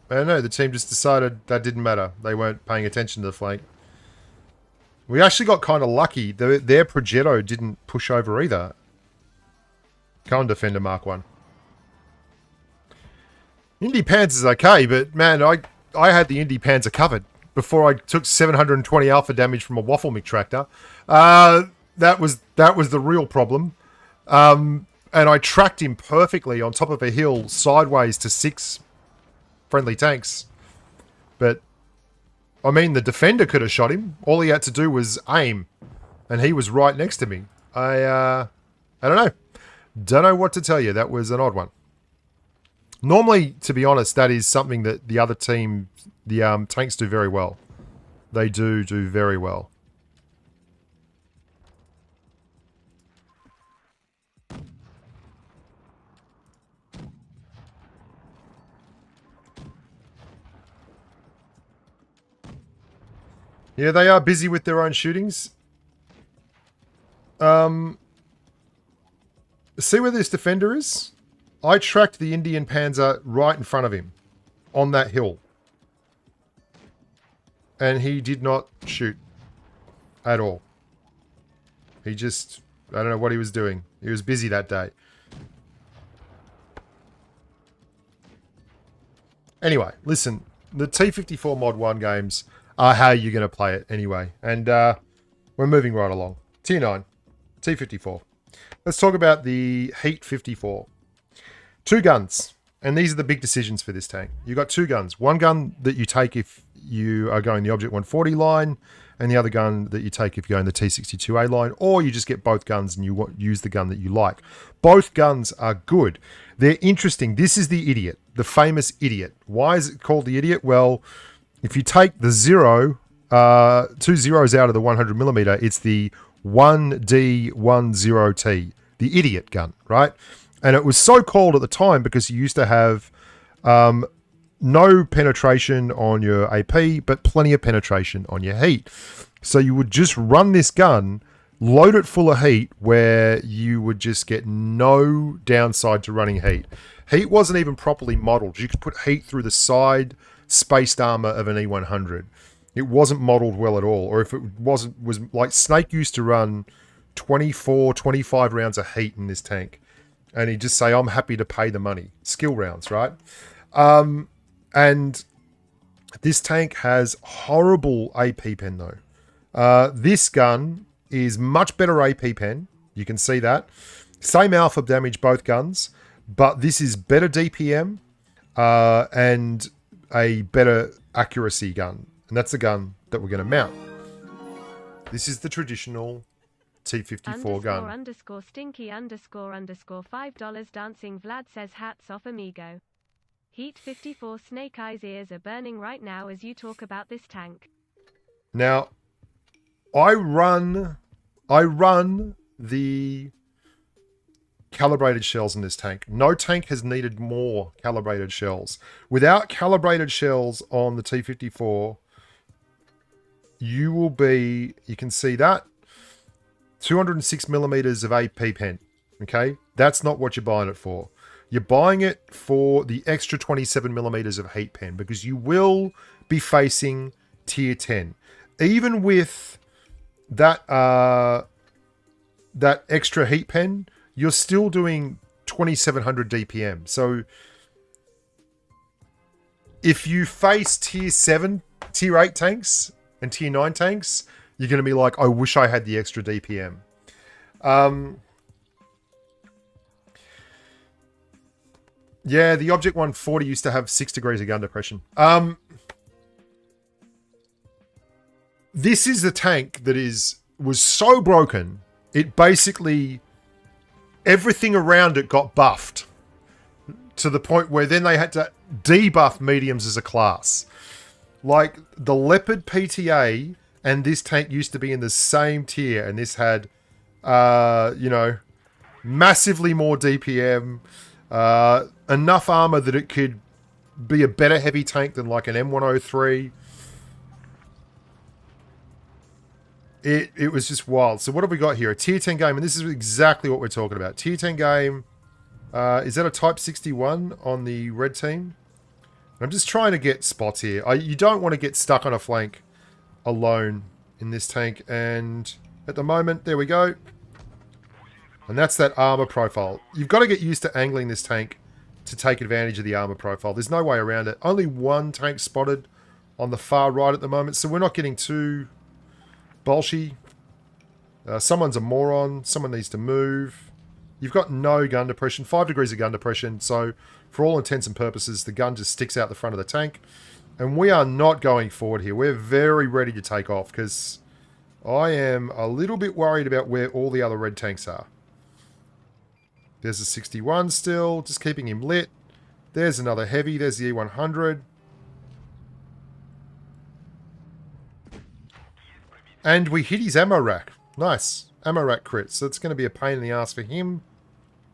I don't know, the team just decided that didn't matter. They weren't paying attention to the flank. We actually got kind of lucky. Their Progetto didn't push over either. Go on, Defender Mark 1. Indy Panzer's okay, but man, I had the Indy Panzer covered before I took 720 alpha damage from a Waffle Mick tractor. That was the real problem. And I tracked him perfectly on top of a hill sideways to 6 friendly tanks. But, I mean, the Defender could have shot him. All he had to do was aim. And he was right next to me. I don't know. Don't know what to tell you. That was an odd one. Normally, to be honest, that is something that the other team, the tanks do very well. They do very well. Yeah, they are busy with their own shootings. See where this Defender is? I tracked the Indian Panzer right in front of him on that hill. And he did not shoot at all. He just, I don't know what he was doing. He was busy that day. Anyway, listen, the T-34 Mod 1 games are how you're going to play it anyway. And we're moving right along. Tier 9. T-54. Let's talk about the Heat 54. 2 guns. And these are the big decisions for this tank. You've got 2 guns. One gun that you take if you are going the Object 140 line, and the other gun that you take if you're going the T-62A line, or you just get both guns and you use the gun that you like. Both guns are good. They're interesting. This is the idiot, the famous idiot. Why is it called the idiot? Well, if you take the 2 zeros out of the 100mm, it's the 1D10T, the idiot gun, right? And it was so called at the time because you used to have no penetration on your AP, but plenty of penetration on your heat. So you would just run this gun, load it full of heat, where you would just get no downside to running heat. Heat wasn't even properly modeled. You could put heat through the side spaced armor of an E100. It wasn't modeled well at all. Or if it was like Snake used to run 24, 25 rounds of heat in this tank. And he'd just say, I'm happy to pay the money. Skill rounds, right? And this tank has horrible AP pen, though. This gun is much better AP pen. You can see that. Same alpha damage, both guns. But this is better DPM and a better accuracy gun. And that's the gun that we're going to mount. This is the traditional T-54 gun. _ stinky _ $5 dancing Vlad says hats off amigo. Heat 54 Snake Eyes ears are burning right now as you talk about this tank. Now, I run the calibrated shells in this tank. No tank has needed more calibrated shells. Without calibrated shells on the T-54, you can see that, 206mm of AP pen, okay? That's not what you're buying it for. You're buying it for the extra 27mm of heat pen because you will be facing tier 10. Even with that that extra heat pen, you're still doing 2700 DPM. So if you face tier 7, tier 8 tanks and tier 9 tanks, you're going to be like, I wish I had the extra DPM. Yeah, the Object 140 used to have 6 degrees of gun depression. This is the tank that was so broken, it basically, everything around it got buffed. To the point where then they had to debuff mediums as a class. Like, the Leopard PTA and this tank used to be in the same tier, and this had, massively more DPM, enough armor that it could be a better heavy tank than like an M103. It was just wild. So what have we got here? A tier 10 game, and this is exactly what we're talking about. Tier 10 game. Is that a Type 61 on the red team? I'm just trying to get spots here. You don't want to get stuck on a flank alone in this tank. And at the moment, there we go. And that's that armor profile. You've got to get used to angling this tank to take advantage of the armor profile. There's no way around it. Only one tank spotted on the far right at the moment, so we're not getting too bolshy. Someone's a moron. Someone needs to move. You've got no gun depression. 5 degrees of gun depression, so for all intents and purposes, the gun just sticks out the front of the tank. And we are not going forward here. We're very ready to take off, because I am a little bit worried about where all the other red tanks are. There's a 61 still, just keeping him lit. There's another heavy. There's the E100. And we hit his ammo rack. Nice. Ammo rack crit. So it's going to be a pain in the ass for him.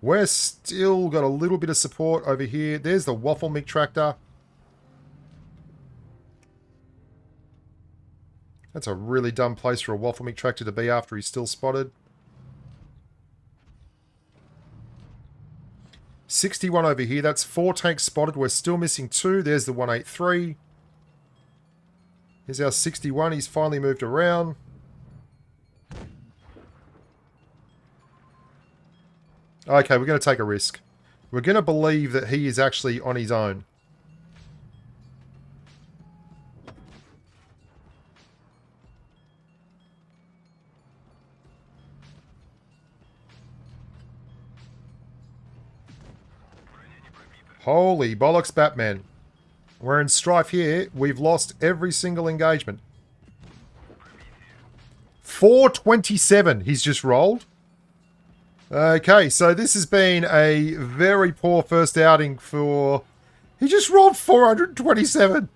We're still got a little bit of support over here. There's the Waffle Mic tractor. That's a really dumb place for a Waffle Mic tractor to be after he's still spotted. 61 over here. That's 4 tanks spotted. We're still missing 2. There's the 183. Here's our 61. He's finally moved around. Okay, we're going to take a risk. We're going to believe that he is actually on his own. Holy bollocks, Batman. We're in strife here. We've lost every single engagement. 427 he's just rolled. Okay, so this has been a very poor first outing for... He just rolled 427.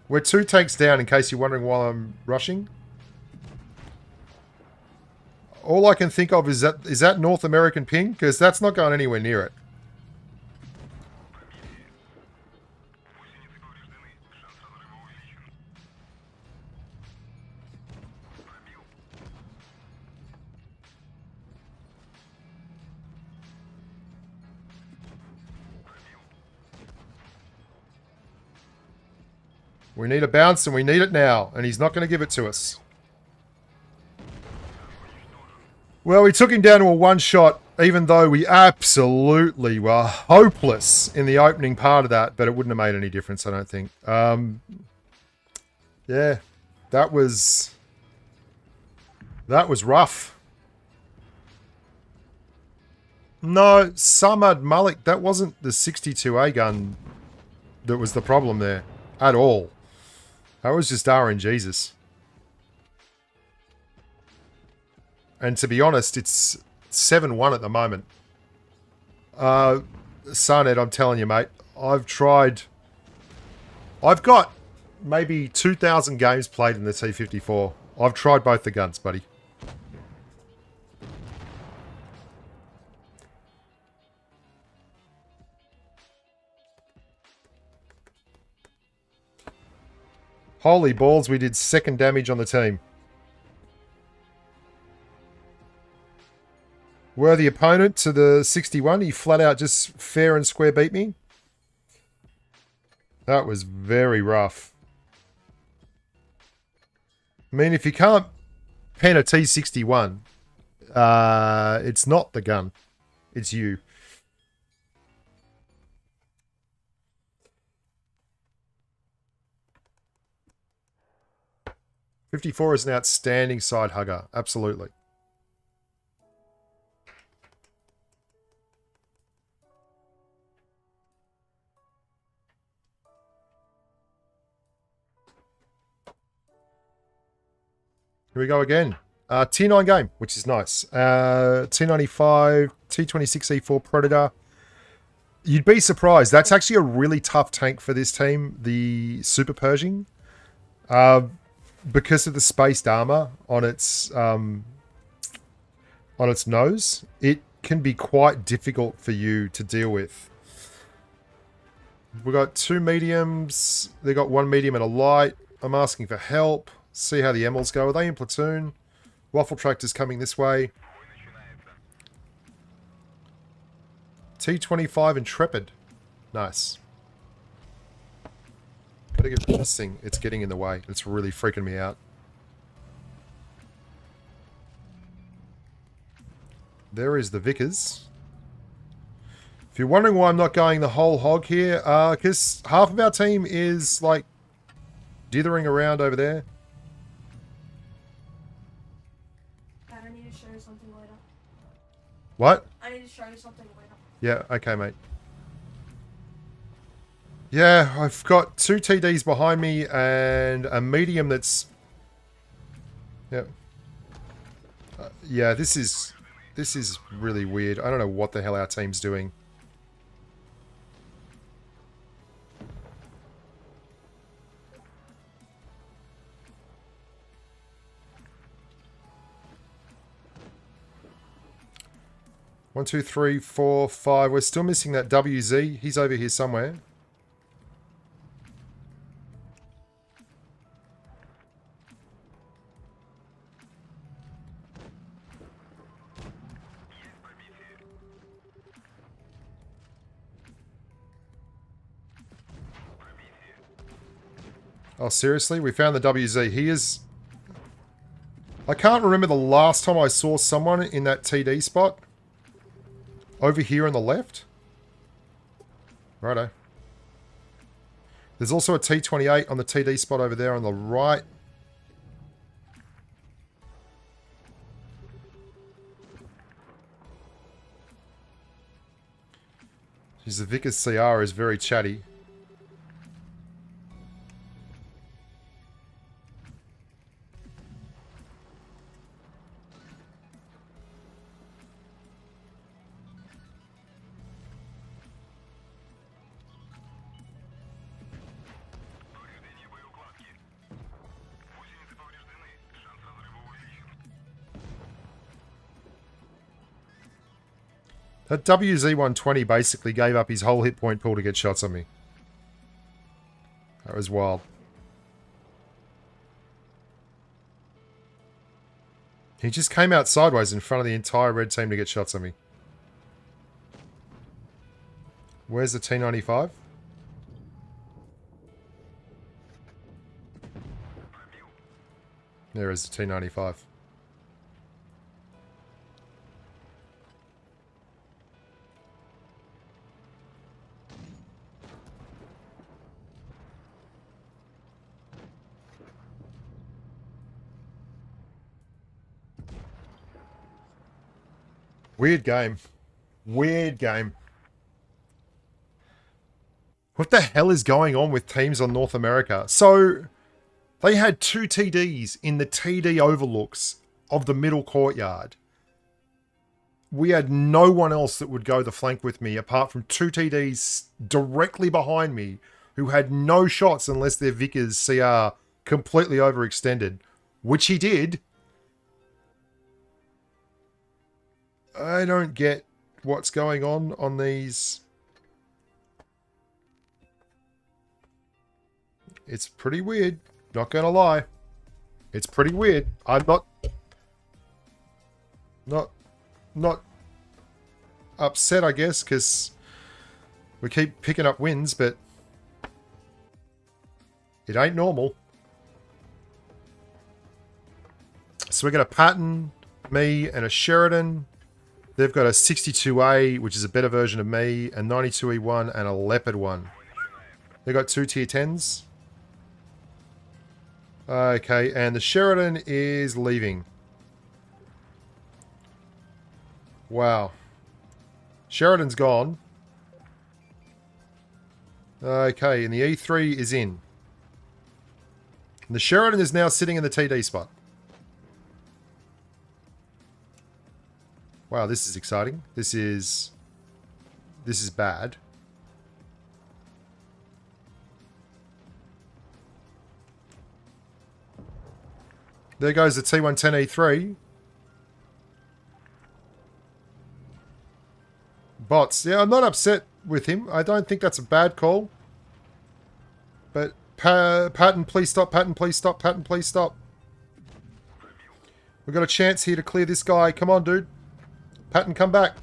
We're 2 tanks down, in case you're wondering why I'm rushing. All I can think of is that North American ping? Because that's not going anywhere near it. We need a bounce and we need it now. And he's not going to give it to us. Well, we took him down to a one-shot, even though we absolutely were hopeless in the opening part of that. But it wouldn't have made any difference, I don't think. Yeah, that was rough. No, Samad Malik, that wasn't the 62A gun that was the problem there at all. That was just RNGesus. And to be honest, it's 7-1 at the moment. Sarnet, I'm telling you, mate, I've got maybe 2,000 games played in the T-34. I've tried both the guns, buddy. Holy balls, we did 2nd damage on the team. Worthy opponent to the 61. He flat out just fair and square beat me. That was very rough. I mean, if you can't pen a T61, it's not the gun. It's you. .54 is an outstanding side hugger. Absolutely. Here we go again. T9 game, which is nice. T95, T26E4 Predator. You'd be surprised. That's actually a really tough tank for this team, the Super Pershing. Because of the spaced armor on its nose, it can be quite difficult for you to deal with. We've got 2 mediums. They got 1 medium and a light. I'm asking for help. See how the Emils go. Are they in platoon? Waffle Tractor's coming this way. T25 Intrepid. Nice. Better get this thing. It's getting in the way. It's really freaking me out. There is the Vickers. If you're wondering why I'm not going the whole hog here, because half of our team is, like, dithering around over there. I need to show you something later. What? I need to show you something later. Yeah, okay, mate. Yeah, I've got 2 TDs behind me and a medium that's... Yep. Yeah, this is really weird. I don't know what the hell our team's doing. One, two, three, four, five. We're still missing that WZ. He's over here somewhere. Oh, seriously? We found the WZ. He is... I can't remember the last time I saw someone in that TD spot. Over here on the left. Righto. There's also a T28 on the TD spot over there on the right. Because the Vickers CR is very chatty. That WZ-120 basically gave up his whole hit point pool to get shots on me. That was wild. He just came out sideways in front of the entire red team to get shots on me. Where's the T-95? There is the T-95. Weird game. Weird game. What the hell is going on with teams on North America? So, they had 2 TDs in the TD overlooks of the middle courtyard. We had no one else that would go the flank with me apart from 2 TDs directly behind me who had no shots unless their Vickers CR completely overextended, which he did. I don't get what's going on these. It's pretty weird. Not gonna lie. It's pretty weird. I'm not upset, I guess, because we keep picking up wins, but it ain't normal. So we got a Patton, me, and a Sheridan. They've got a 62A, which is a better version of me, a 92E1, and a Leopard 1. They've got 2 tier 10s. Okay, and the Sheridan is leaving. Wow. Sheridan's gone. Okay, and the E3 is in. And the Sheridan is now sitting in the TD spot. Wow, this is exciting. This is bad. There goes the T110E3. Bots. Yeah, I'm not upset with him. I don't think that's a bad call. But Patton, please stop. Patton, please stop. Patton, please stop. We've got a chance here to clear this guy. Come on, dude. Patton, come back.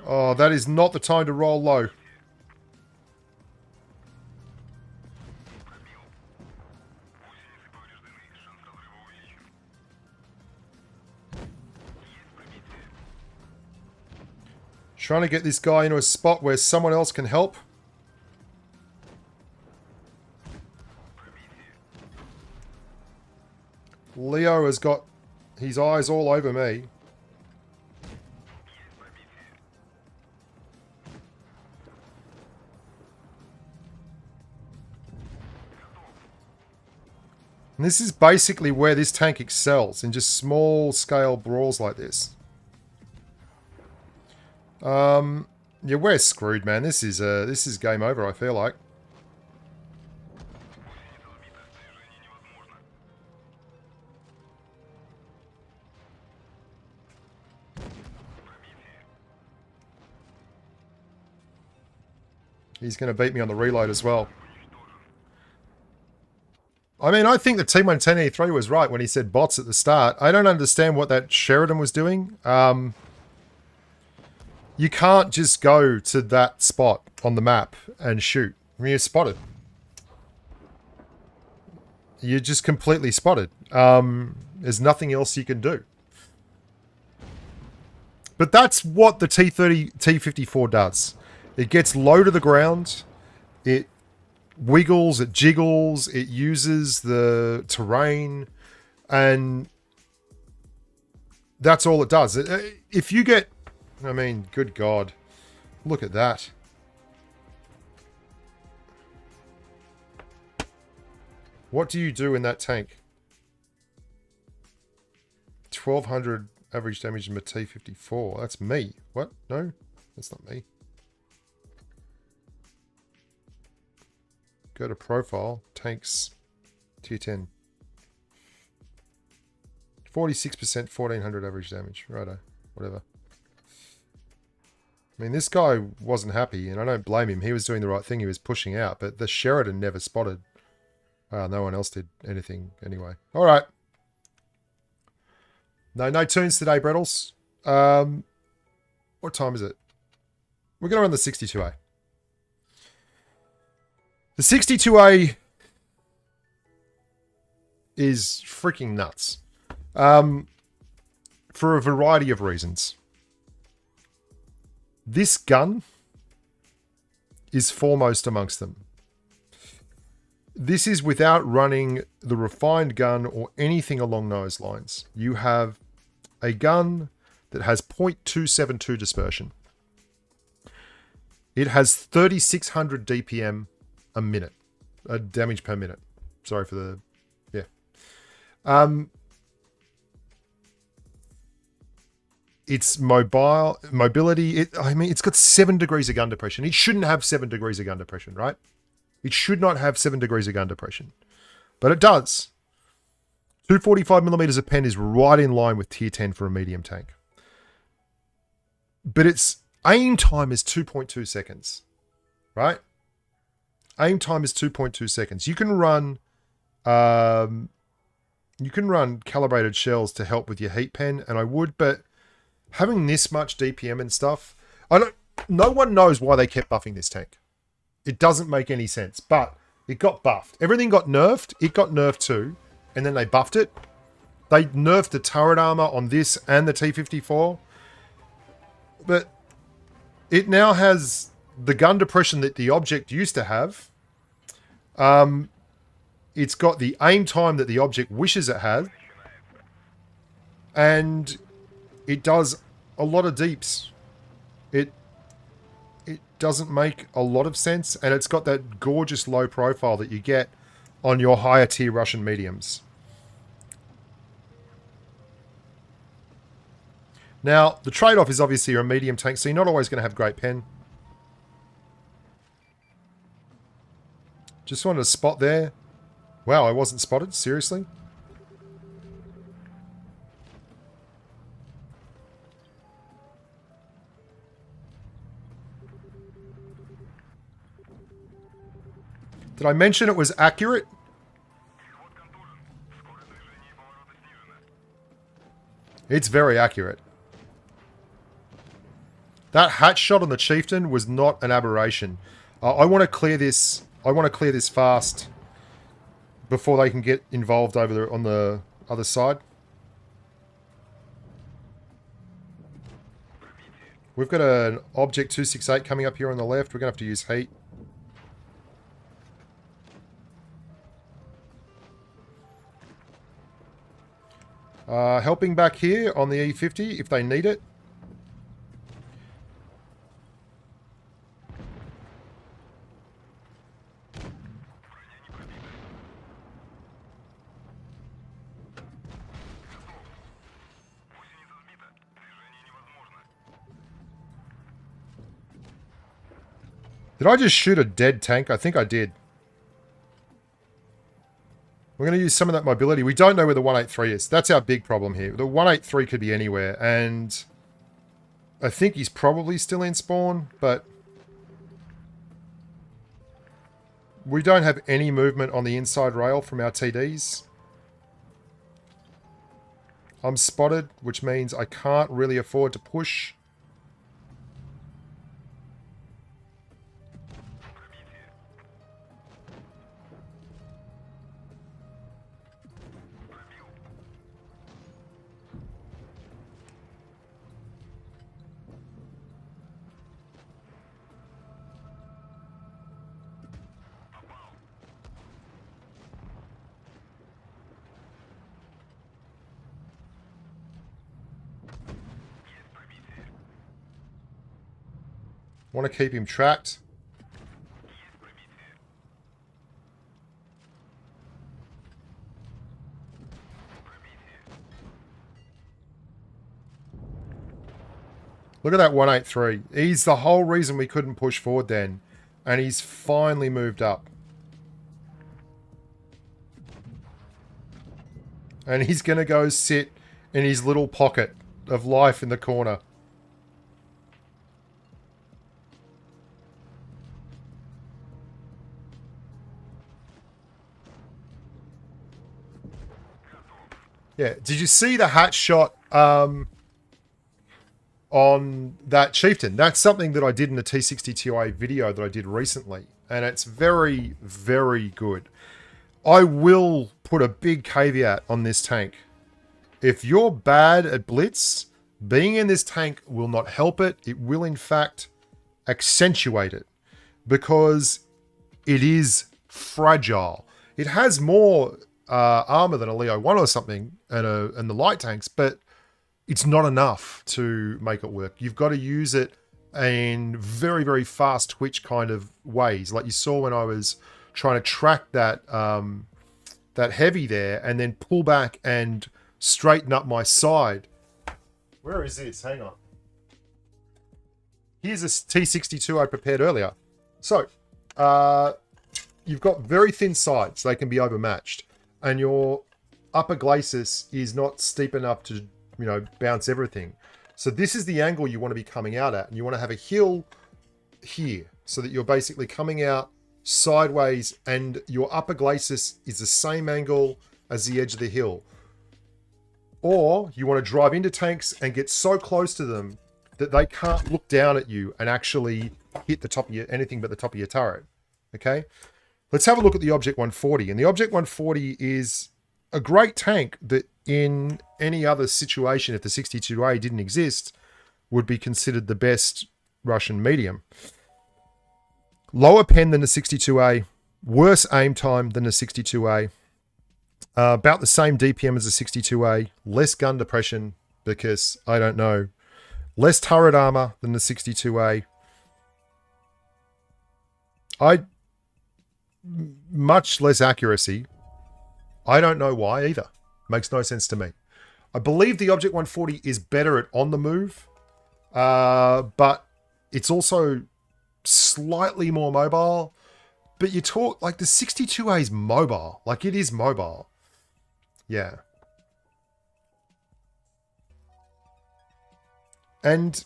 Oh, that is not the time to roll low. Trying to get this guy into a spot where someone else can help. Leo has got his eyes all over me. And this is basically where this tank excels, in just small scale brawls like this. Yeah, we're screwed, man. This is game over, I feel like. He's going to beat me on the reload as well. I mean, I think the T110E3 was right when he said bots at the start. I don't understand what that Sheridan was doing. You can't just go to that spot on the map and shoot. I mean, you're spotted. You're just completely spotted. There's nothing else you can do. But that's what the T-54 does. It gets low to the ground. It wiggles, it jiggles, it uses the terrain, and that's all it does. If you get, I mean, good God. Look at that. What do you do in that tank? 1200 average damage in a T-34. That's me. What? No, that's not me. Go to profile. Tanks. Tier 10. 46%, 1400 average damage. Righto. Whatever. I mean, this guy wasn't happy, and I don't blame him. He was doing the right thing. He was pushing out, but the Sheridan never spotted. No one else did anything anyway. All right. No tunes today, Brettles. What time is it? We're going to run the 62A. The 62A is freaking nuts. For a variety of reasons. This gun is foremost amongst them. This is without running the refined gun or anything along those lines. You have a gun that has 0.272 dispersion. It has 3,600 DPM a minute. Damage per minute. Sorry for the... Yeah. Its mobility, it's got 7 degrees of gun depression. It shouldn't have 7 degrees of gun depression, right? It should not have 7 degrees of gun depression. But it does. 245mm of pen is right in line with tier 10 for a medium tank. But its aim time is 2.2 seconds, right? Aim time is 2.2 seconds. You can run calibrated shells to help with your heat pen, and I would, but having this much DPM and stuff, no one knows why they kept buffing this tank. It doesn't make any sense, but it got buffed. Everything got nerfed. It got nerfed too, and then they buffed it. They nerfed the turret armor on this and the T-34, but it now has the gun depression that the object used to have. It's got the aim time that the object wishes it had, and it does a lot of deeps. It doesn't make a lot of sense, and it's got that gorgeous low profile that you get on your higher tier Russian mediums. Now, the trade-off is obviously you're a medium tank, so you're not always going to have great pen. Just wanted to spot there. Wow, I wasn't spotted? Seriously? Did I mention it was accurate? It's very accurate. That hatch shot on the Chieftain was not an aberration. I want to clear this. I want to clear this fast before they can get involved over there on the other side. We've got an Object 268 coming up here on the left. We're going to have to use heat. Helping back here on the E50 if they need it. Did I just shoot a dead tank? I think I did. We're going to use some of that mobility. We don't know where the 183 is. That's our big problem here. The 183 could be anywhere, and I think he's probably still in spawn, but we don't have any movement on the inside rail from our TDs. I'm spotted, which means I can't really afford to push. Want to keep him tracked. Look at that 183. He's the whole reason we couldn't push forward then. And he's finally moved up. And he's going to go sit in his little pocket of life in the corner. Yeah, did you see the hatch shot on that chieftain? That's something that I did in the T-62A video that I did recently. And it's very, very good. I will put a big caveat on this tank. If you're bad at Blitz, being in this tank will not help it. It will, in fact, accentuate it. Because it is fragile. It has more armor than a Leo 1 or something and the light tanks, but it's not enough to make it work. You've got to use it in very, very fast twitch kind of ways. Like you saw when I was trying to track that that heavy there and then pull back and straighten up my side. Where is this? Hang on. Here's a T-62 I prepared earlier. So, you've got very thin sides. They can be overmatched. And your upper glacis is not steep enough to, you know, bounce everything. So this is the angle you want to be coming out at. And you want to have a hill here so that you're basically coming out sideways and your upper glacis is the same angle as the edge of the hill. Or you want to drive into tanks and get so close to them that they can't look down at you and actually hit the top of your, anything but the top of your turret. Okay? Let's have a look at the Object 140. And the Object 140 is a great tank that in any other situation, if the 62A didn't exist, would be considered the best Russian medium. Lower pen than the 62A, worse aim time than the 62A, about the same DPM as the 62A, less gun depression because, I don't know, less turret armor than the 62A. Much less accuracy. I don't know why either. Makes no sense to me. I believe the Object 140 is better at on the move, but it's also slightly more mobile. But you talk like the 62A is mobile. Like it is mobile. Yeah. And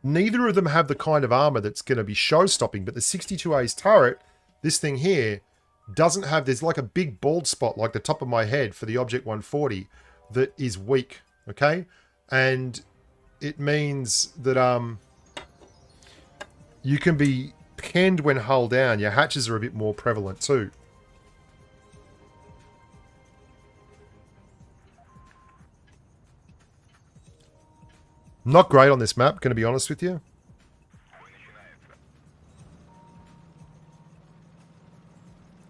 neither of them have the kind of armor that's going to be show-stopping, but the 62A's turret, this thing here, doesn't have, there's like a big bald spot like the top of my head for the Object 140 that is weak, okay? And it means that you can be penned when hull down. Your hatches are a bit more prevalent too. Not great on this map, going to be honest with you.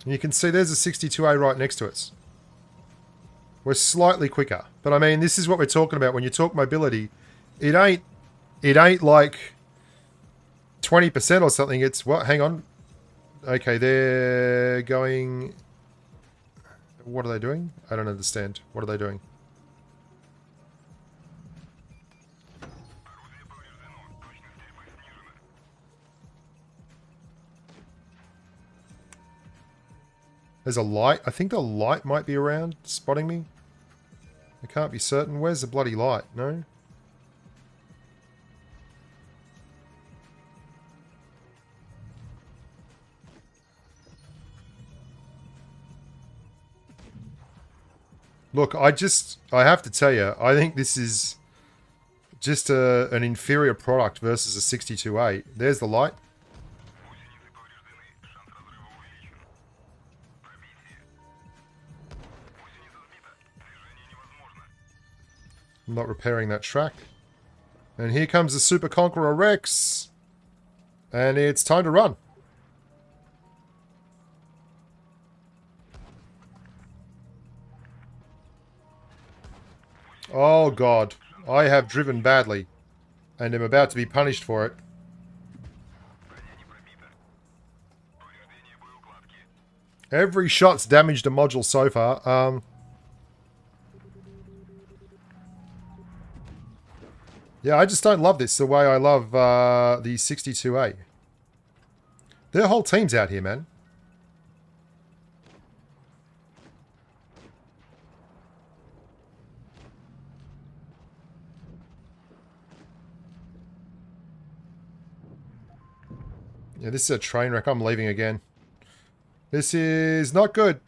And you can see there's a 62A right next to us. We're slightly quicker. But I mean, this is what we're talking about. When you talk mobility, it ain't like 20% or something. It's what? Hang on. Okay, they're going... What are they doing? I don't understand. What are they doing? There's a light. I think the light might be around spotting me. I can't be certain. Where's the bloody light? No? Look, I have to tell you, I think this is just an inferior product versus a 62A. There's the light. I'm not repairing that track. And here comes the Super Conqueror Rex. And it's time to run. Oh god. I have driven badly. And am about to be punished for it. Every shot's damaged a module so far. Yeah, I just don't love this the way I love the 62A. Their whole team's out here, man. Yeah, this is a train wreck. I'm leaving again. This is not good.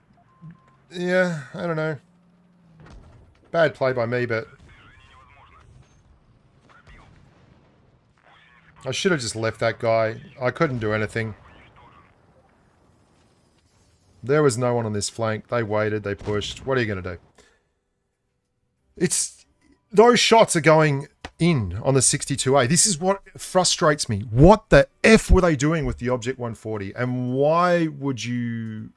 Yeah, I don't know. Bad play by me, but... I should have just left that guy. I couldn't do anything. There was no one on this flank. They waited, they pushed. What are you going to do? It's... Those shots are going in on the 62A. This is what frustrates me. What the F were they doing with the Object 140? And why would you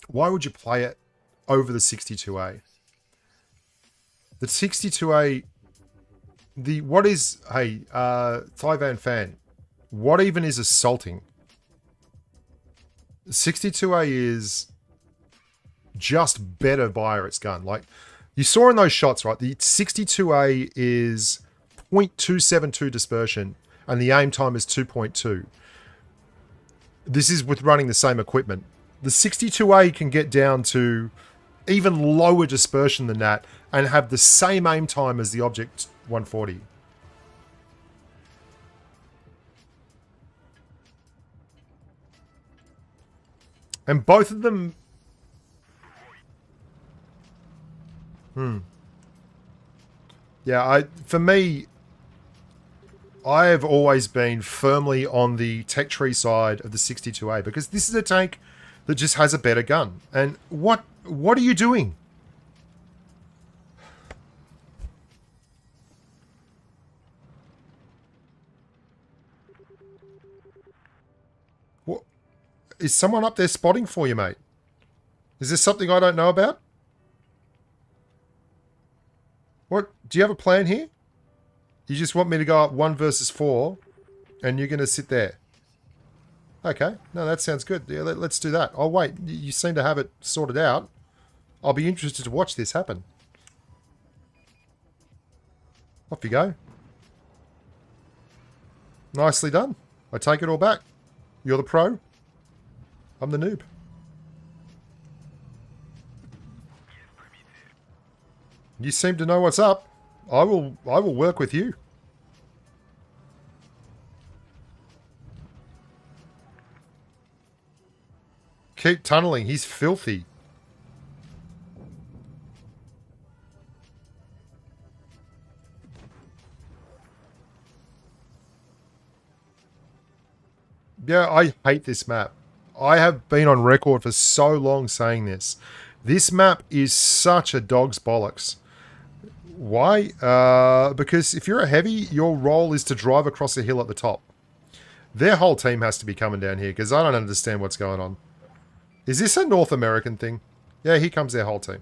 play it over the 62A? The 62A... What is... Hey, Taiwan fan. What even is assaulting? 62A is just better via its gun. Like, you saw in those shots, right? The 62A is 0.272 dispersion, and the aim time is 2.2. This is with running the same equipment. The 62A can get down to even lower dispersion than that, and have the same aim time as the Object 140. And both of them... Yeah, for me, I have always been firmly on the tech tree side of the 62A, because this is a tank that just has a better gun. And what are you doing? What is someone up there spotting for you, mate? Is there something I don't know about? What? Do you have a plan here? You just want me to go up 1 versus 4, and you're going to sit there? Okay. No, that sounds good. Yeah, let's do that. I'll wait. You seem to have it sorted out. I'll be interested to watch this happen. Off you go. Nicely done. I take it all back. You're the pro. I'm the noob. You seem to know what's up. I will work with you. Keep tunneling. He's filthy. Yeah, I hate this map. I have been on record for so long saying this. This map is such a dog's bollocks. Why? Because if you're a heavy, your role is to drive across a hill at the top. Their whole team has to be coming down here, because I don't understand what's going on. Is this a North American thing? Yeah, here comes their whole team.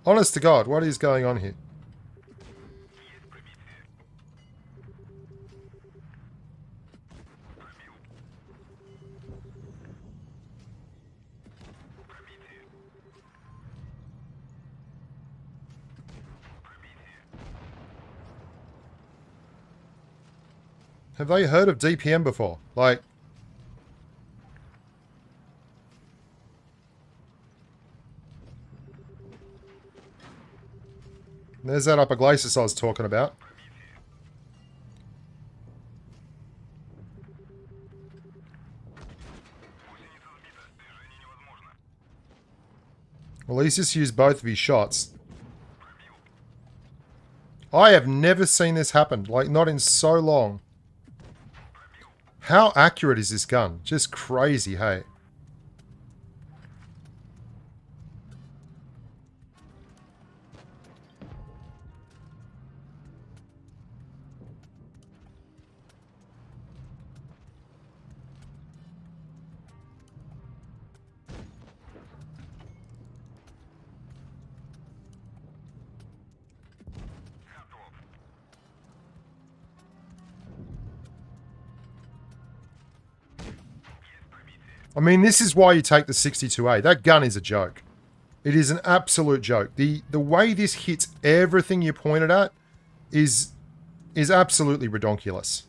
Honest to God, what is going on here? Have they heard of DPM before? Like... There's that upper glacis I was talking about. Well, he's just used both of his shots. I have never seen this happen. Like, not in so long. How accurate is this gun? Just crazy, hey? I mean, this is why you take the 62A. That gun is a joke. It is an absolute joke. The way this hits everything you pointed at is absolutely redonkulous.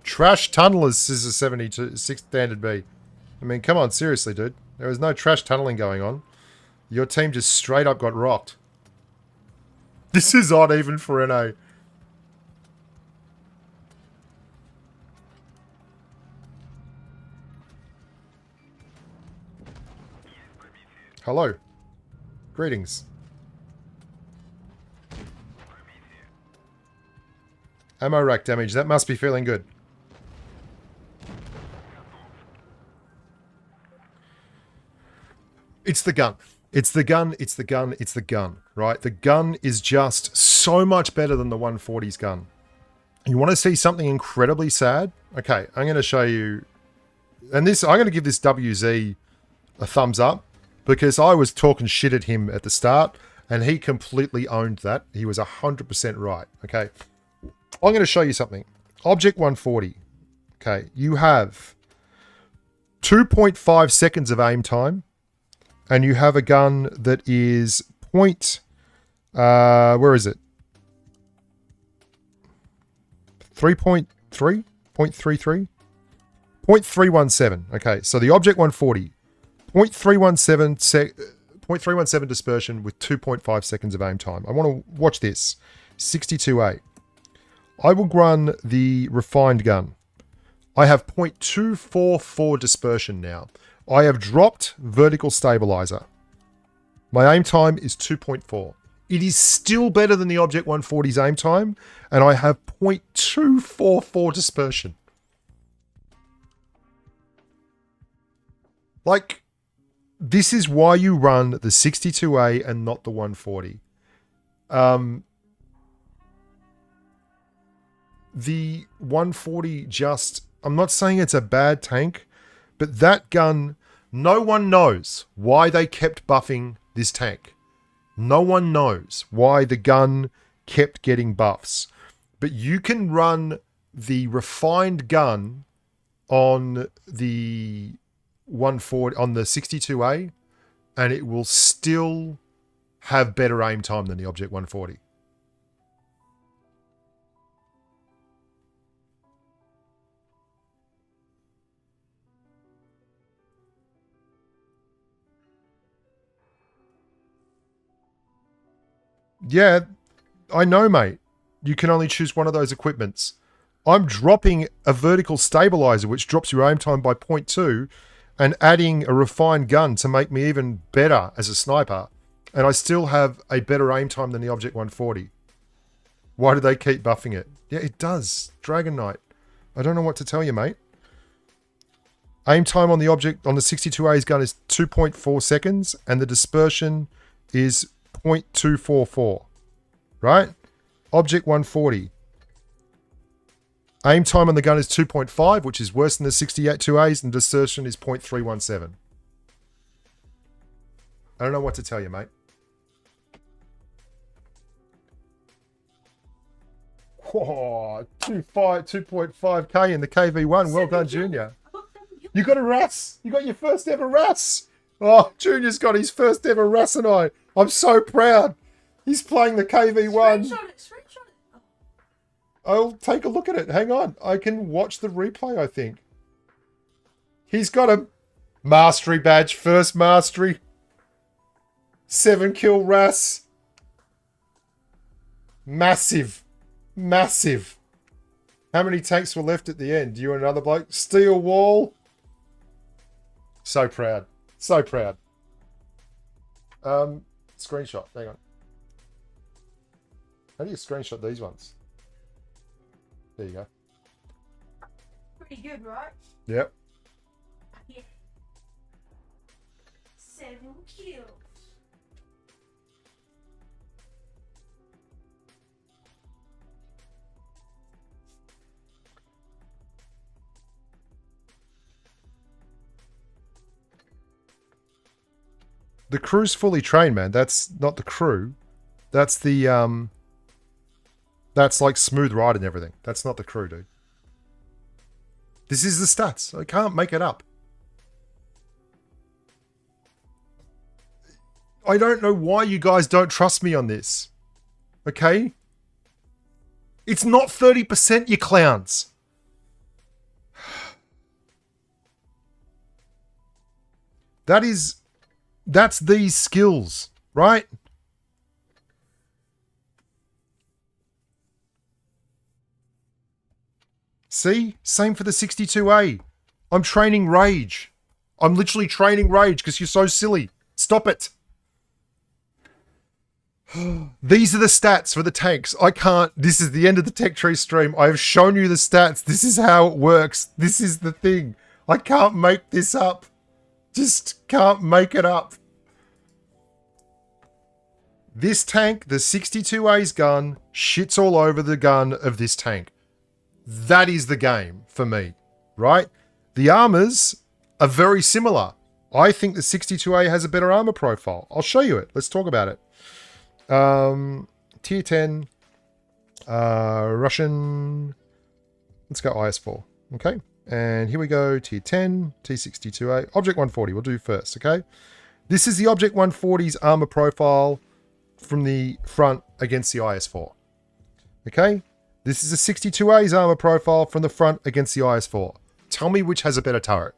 Trash tunnelers is a 72 standard B. I mean, come on, seriously, dude. There was no trash tunneling going on. Your team just straight up got rocked. This is odd even for NA. Hello. Greetings. Ammo rack damage. That must be feeling good. It's the gun. It's the gun, it's the gun, it's the gun, right? The gun is just so much better than the 140's gun. You want to see something incredibly sad? Okay, I'm going to show you... And this, I'm going to give this WZ a thumbs up because I was talking shit at him at the start and he completely owned that. He was 100% right, okay? I'm going to show you something. Object 140. Okay, you have 2.5 seconds of aim time. And you have a gun that is where is it? 3.3? 0.33? 0.317. Okay, so the Object 140. 0.317 dispersion with 2.5 seconds of aim time. I want to watch this. 62A. I will run the refined gun. I have 0.244 dispersion now. I have dropped vertical stabilizer. My aim time is 2.4. It is still better than the Object 140's aim time, and I have 0.244 dispersion. Like, this is why you run the 62A and not the 140. The 140 just... I'm not saying it's a bad tank, but that gun, no one knows why they kept buffing this tank. No one knows why the gun kept getting buffs. But you can run the refined gun on the 140, on the 62A, and it will still have better aim time than the Object 140. Yeah, I know, mate. You can only choose one of those equipments. I'm dropping a vertical stabilizer, which drops your aim time by 0.2, and adding a refined gun to make me even better as a sniper. And I still have a better aim time than the Object 140. Why do they keep buffing it? Yeah, it does. Dragon Knight. I don't know what to tell you, mate. Aim time on the Object, on the 62A's gun is 2.4 seconds, and the dispersion is 0.244, right? Object 140. Aim time on the gun is 2.5, which is worse than the 62A's, and dispersion is 0.317. I don't know what to tell you, mate. Whoa, 2.5k in the KV1. Well done, Junior. You got a RAS. You got your first ever RAS. Oh, Junior's got his first ever RAS-and-I. I'm so proud. He's playing the KV1. Screenshot it. Oh. I'll take a look at it. Hang on. I can watch the replay, I think. He's got a mastery badge. First mastery. 7-kill RAS. Massive. Massive. How many tanks were left at the end? You and another bloke? Steel wall. So proud. So proud. Screenshot. Hang on. How do you screenshot these ones? There you go. Pretty good, right? Yep. Yeah. 7 kills. The crew's fully trained, man. That's not the crew. That's the, that's like smooth ride and everything. That's not the crew, dude. This is the stats. I can't make it up. I don't know why you guys don't trust me on this. Okay? It's not 30%, you clowns. That's these skills, right? See? Same for the 62A. I'm training rage. I'm literally training rage because you're so silly. Stop it. These are the stats for the tanks. I can't. This is the end of the tech tree stream. I have shown you the stats. This is how it works. This is the thing. I can't make this up. Just can't make it up. This tank, the 62A's gun, shits all over the gun of this tank. That is the game for me, right? The armors are very similar. I think the 62A has a better armor profile. I'll show you it. Let's talk about it. Tier 10, Russian, let's go IS4, okay? And here we go, Tier 10, T-62A, Object 140, we'll do first, okay? This is the Object 140's armor profile from the front against the IS4, okay? This is the 62A's armor profile from the front against the IS4. Tell me which has a better turret.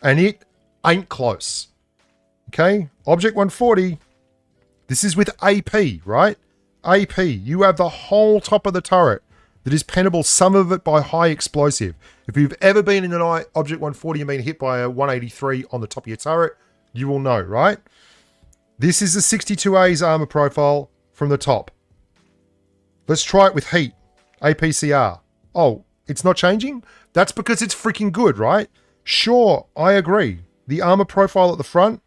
And it ain't close, okay? Object 140... This is with AP, right? AP, you have the whole top of the turret that is pennable, some of it by high explosive. If you've ever been in an Object 140 and been hit by a 183 on the top of your turret, you will know, right? This is the 62A's armor profile from the top. Let's try it with heat. APCR. Oh, it's not changing? That's because it's freaking good, right? Sure, I agree. The armor profile at the front,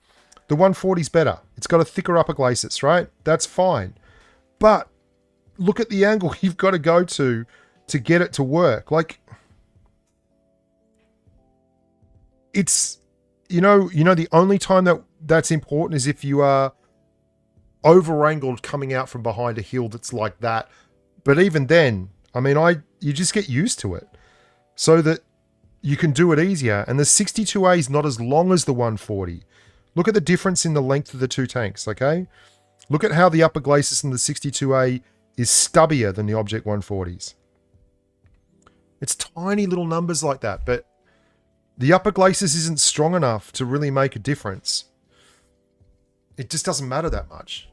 the 140's better. It's got a thicker upper glacis, right? That's fine. But look at the angle you've got to go to get it to work. Like, it's, you know, the only time that's important is if you are over-angled coming out from behind a hill that's like that. But even then, I mean, you just get used to it so that you can do it easier. And the 62A is not as long as the 140. Look at the difference in the length of the two tanks, okay? Look at how the upper glacis in the 62A is stubbier than the Object 140s. It's tiny little numbers like that, but the upper glacis isn't strong enough to really make a difference. It just doesn't matter that much.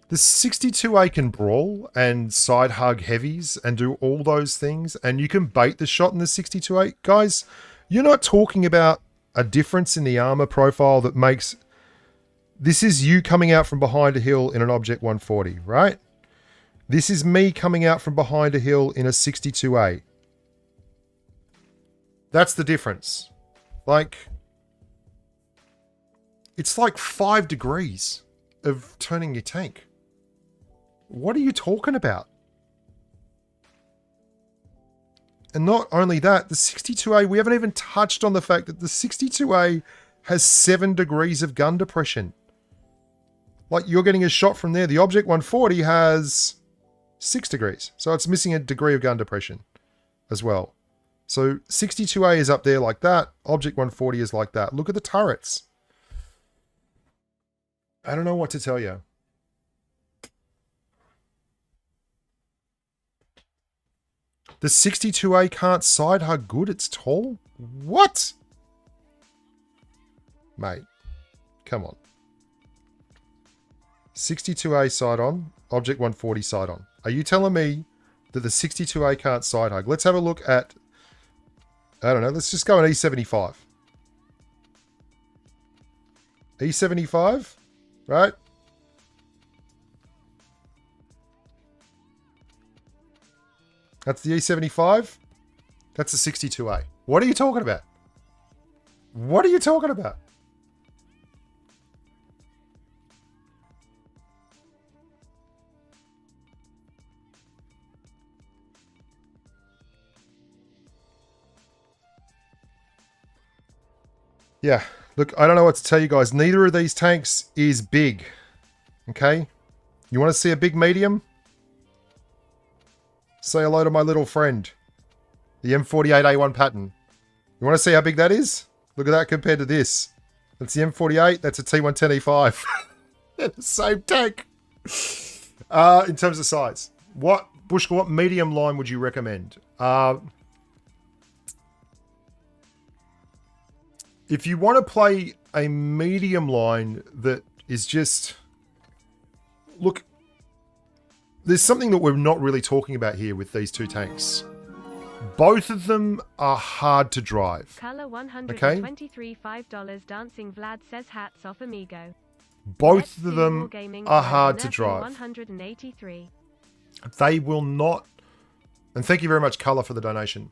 The 62A can brawl and side hug heavies and do all those things, and you can bait the shot in the 62A. Guys, you're not talking about a difference in the armor profile that makes... This is you coming out from behind a hill in an Object 140, right? This is me coming out from behind a hill in a 62A. That's the difference. Like, it's like 5 degrees of turning your tank. What are you talking about? And not only that, the 62A, we haven't even touched on the fact that the 62A has 7 degrees of gun depression. Like, you're getting a shot from there. The Object 140 has 6 degrees. So it's missing a degree of gun depression as well. So 62A is up there like that. Object 140 is like that. Look at the turrets. I don't know what to tell you. The 62A can't side hug good. It's tall. What? Mate, come on. 62A side on, Object 140 side on. Are you telling me that the 62A can't side hug? Let's have a look at, I don't know, let's just go an E75. E75, right? That's the E75. That's the 62A. What are you talking about? What are you talking about? Yeah, look, I don't know what to tell you guys. Neither of these tanks is big. Okay? You want to see a big medium? Say hello to my little friend. The M48A1 Patton. You want to see how big that is? Look at that compared to this. That's the M48. That's a T110E5. They're the same tank. In terms of size. Bushka, what medium line would you recommend? If you want to play a medium line that is just... Look, there's something that we're not really talking about here with these two tanks. Both of them are hard to drive. Color 123 $5 Dancing Vlad says hats off amigo. Both of them are hard to drive. 183. They will not, and thank you very much, Color, for the donation.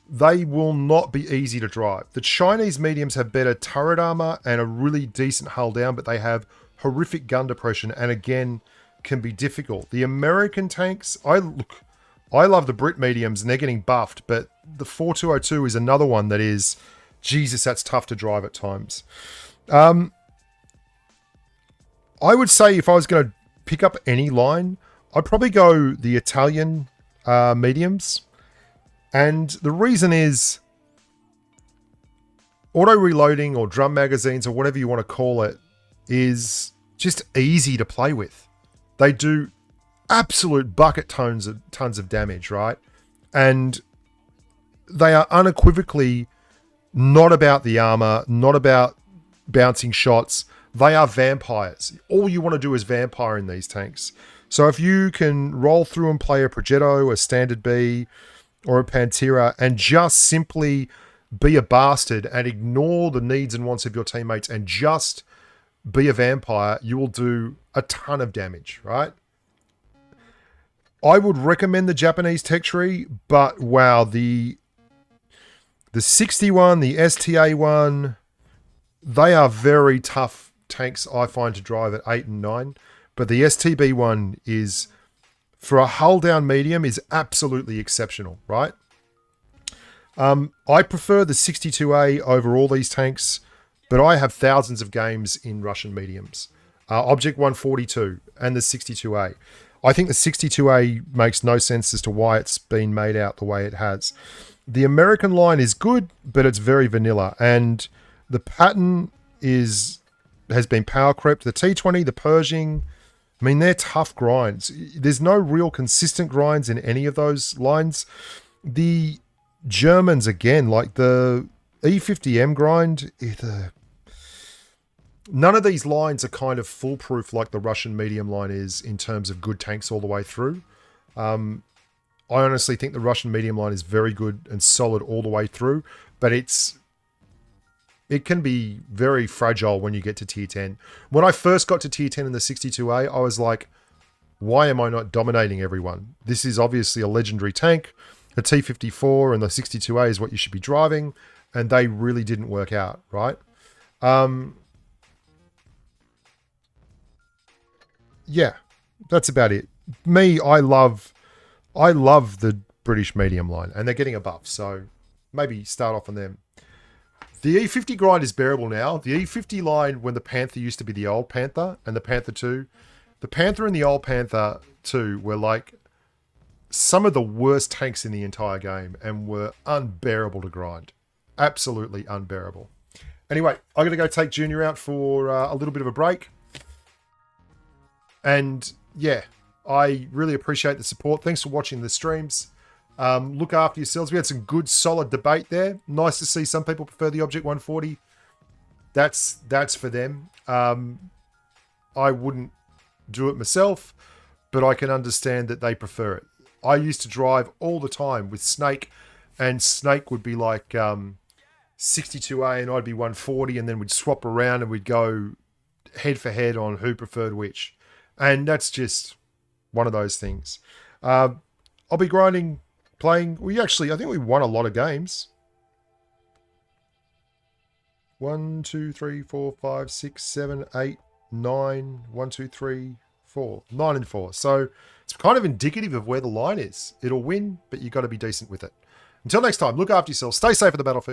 They will not be easy to drive. The Chinese mediums have better turret armor and a really decent hull down, but they have horrific gun depression and again can be difficult. The American tanks, I love the Brit mediums and they're getting buffed, but the 4202 is another one that is, Jesus, that's tough to drive at times. I would say if I was going to pick up any line, I'd probably go the Italian mediums. And the reason is auto reloading or drum magazines or whatever you want to call it is just easy to play with. They do absolute bucket tons of damage, right? And they are unequivocally not about the armor, not about bouncing shots. They are vampires. All you want to do is vampire in these tanks. So if you can roll through and play a Progetto, a Standard B, or a Pantera, and just simply be a bastard and ignore the needs and wants of your teammates and just be a vampire, you will do a ton of damage, right? I would recommend the Japanese tech tree, but wow, the 61, the STA one, they are very tough tanks, I find, to drive at 8 and 9. But the STB one is, for a hull down medium, is absolutely exceptional, right? I prefer the 62A over all these tanks, but I have thousands of games in Russian mediums. Object 142 and the 62A. I think the 62A makes no sense as to why it's been made out the way it has. The American line is good, but it's very vanilla. And the pattern has been power crept. The T20, the Pershing, I mean, they're tough grinds. There's no real consistent grinds in any of those lines. The Germans, again, like the E50M grind, none of these lines are kind of foolproof like the Russian medium line is in terms of good tanks all the way through. I honestly think the Russian medium line is very good and solid all the way through, but it can be very fragile when you get to tier 10. When I first got to tier 10 in the 62A, I was like, why am I not dominating everyone? This is obviously a legendary tank. The T-34 and the 62A is what you should be driving, and they really didn't work out, right? Yeah, that's about it. Me, I love the British medium line, and they're getting a buff, so maybe start off on them. The E50 grind is bearable now. The E50 line, when the Panther used to be the old Panther, and the Panther 2, the Panther and the old Panther 2 were like some of the worst tanks in the entire game, and were unbearable to grind. Absolutely unbearable. Anyway, I'm going to go take Junior out for a little bit of a break. And yeah, I really appreciate the support. Thanks for watching the streams. Look after yourselves. We had some good, solid debate there. Nice to see some people prefer the Object 140. That's for them. I wouldn't do it myself, but I can understand that they prefer it. I used to drive all the time with Snake, and Snake would be like 62A and I'd be 140, and then we'd swap around and we'd go head for head on who preferred which. And that's just one of those things. I'll be grinding, playing. I think we won a lot of games. 1, 2, 3, 4, 5, 6, 7, 8, 9. 1, 2, 3, 4. 9 and 4. So it's kind of indicative of where the line is. It'll win, but you've got to be decent with it. Until next time, look after yourself. Stay safe at the battlefield.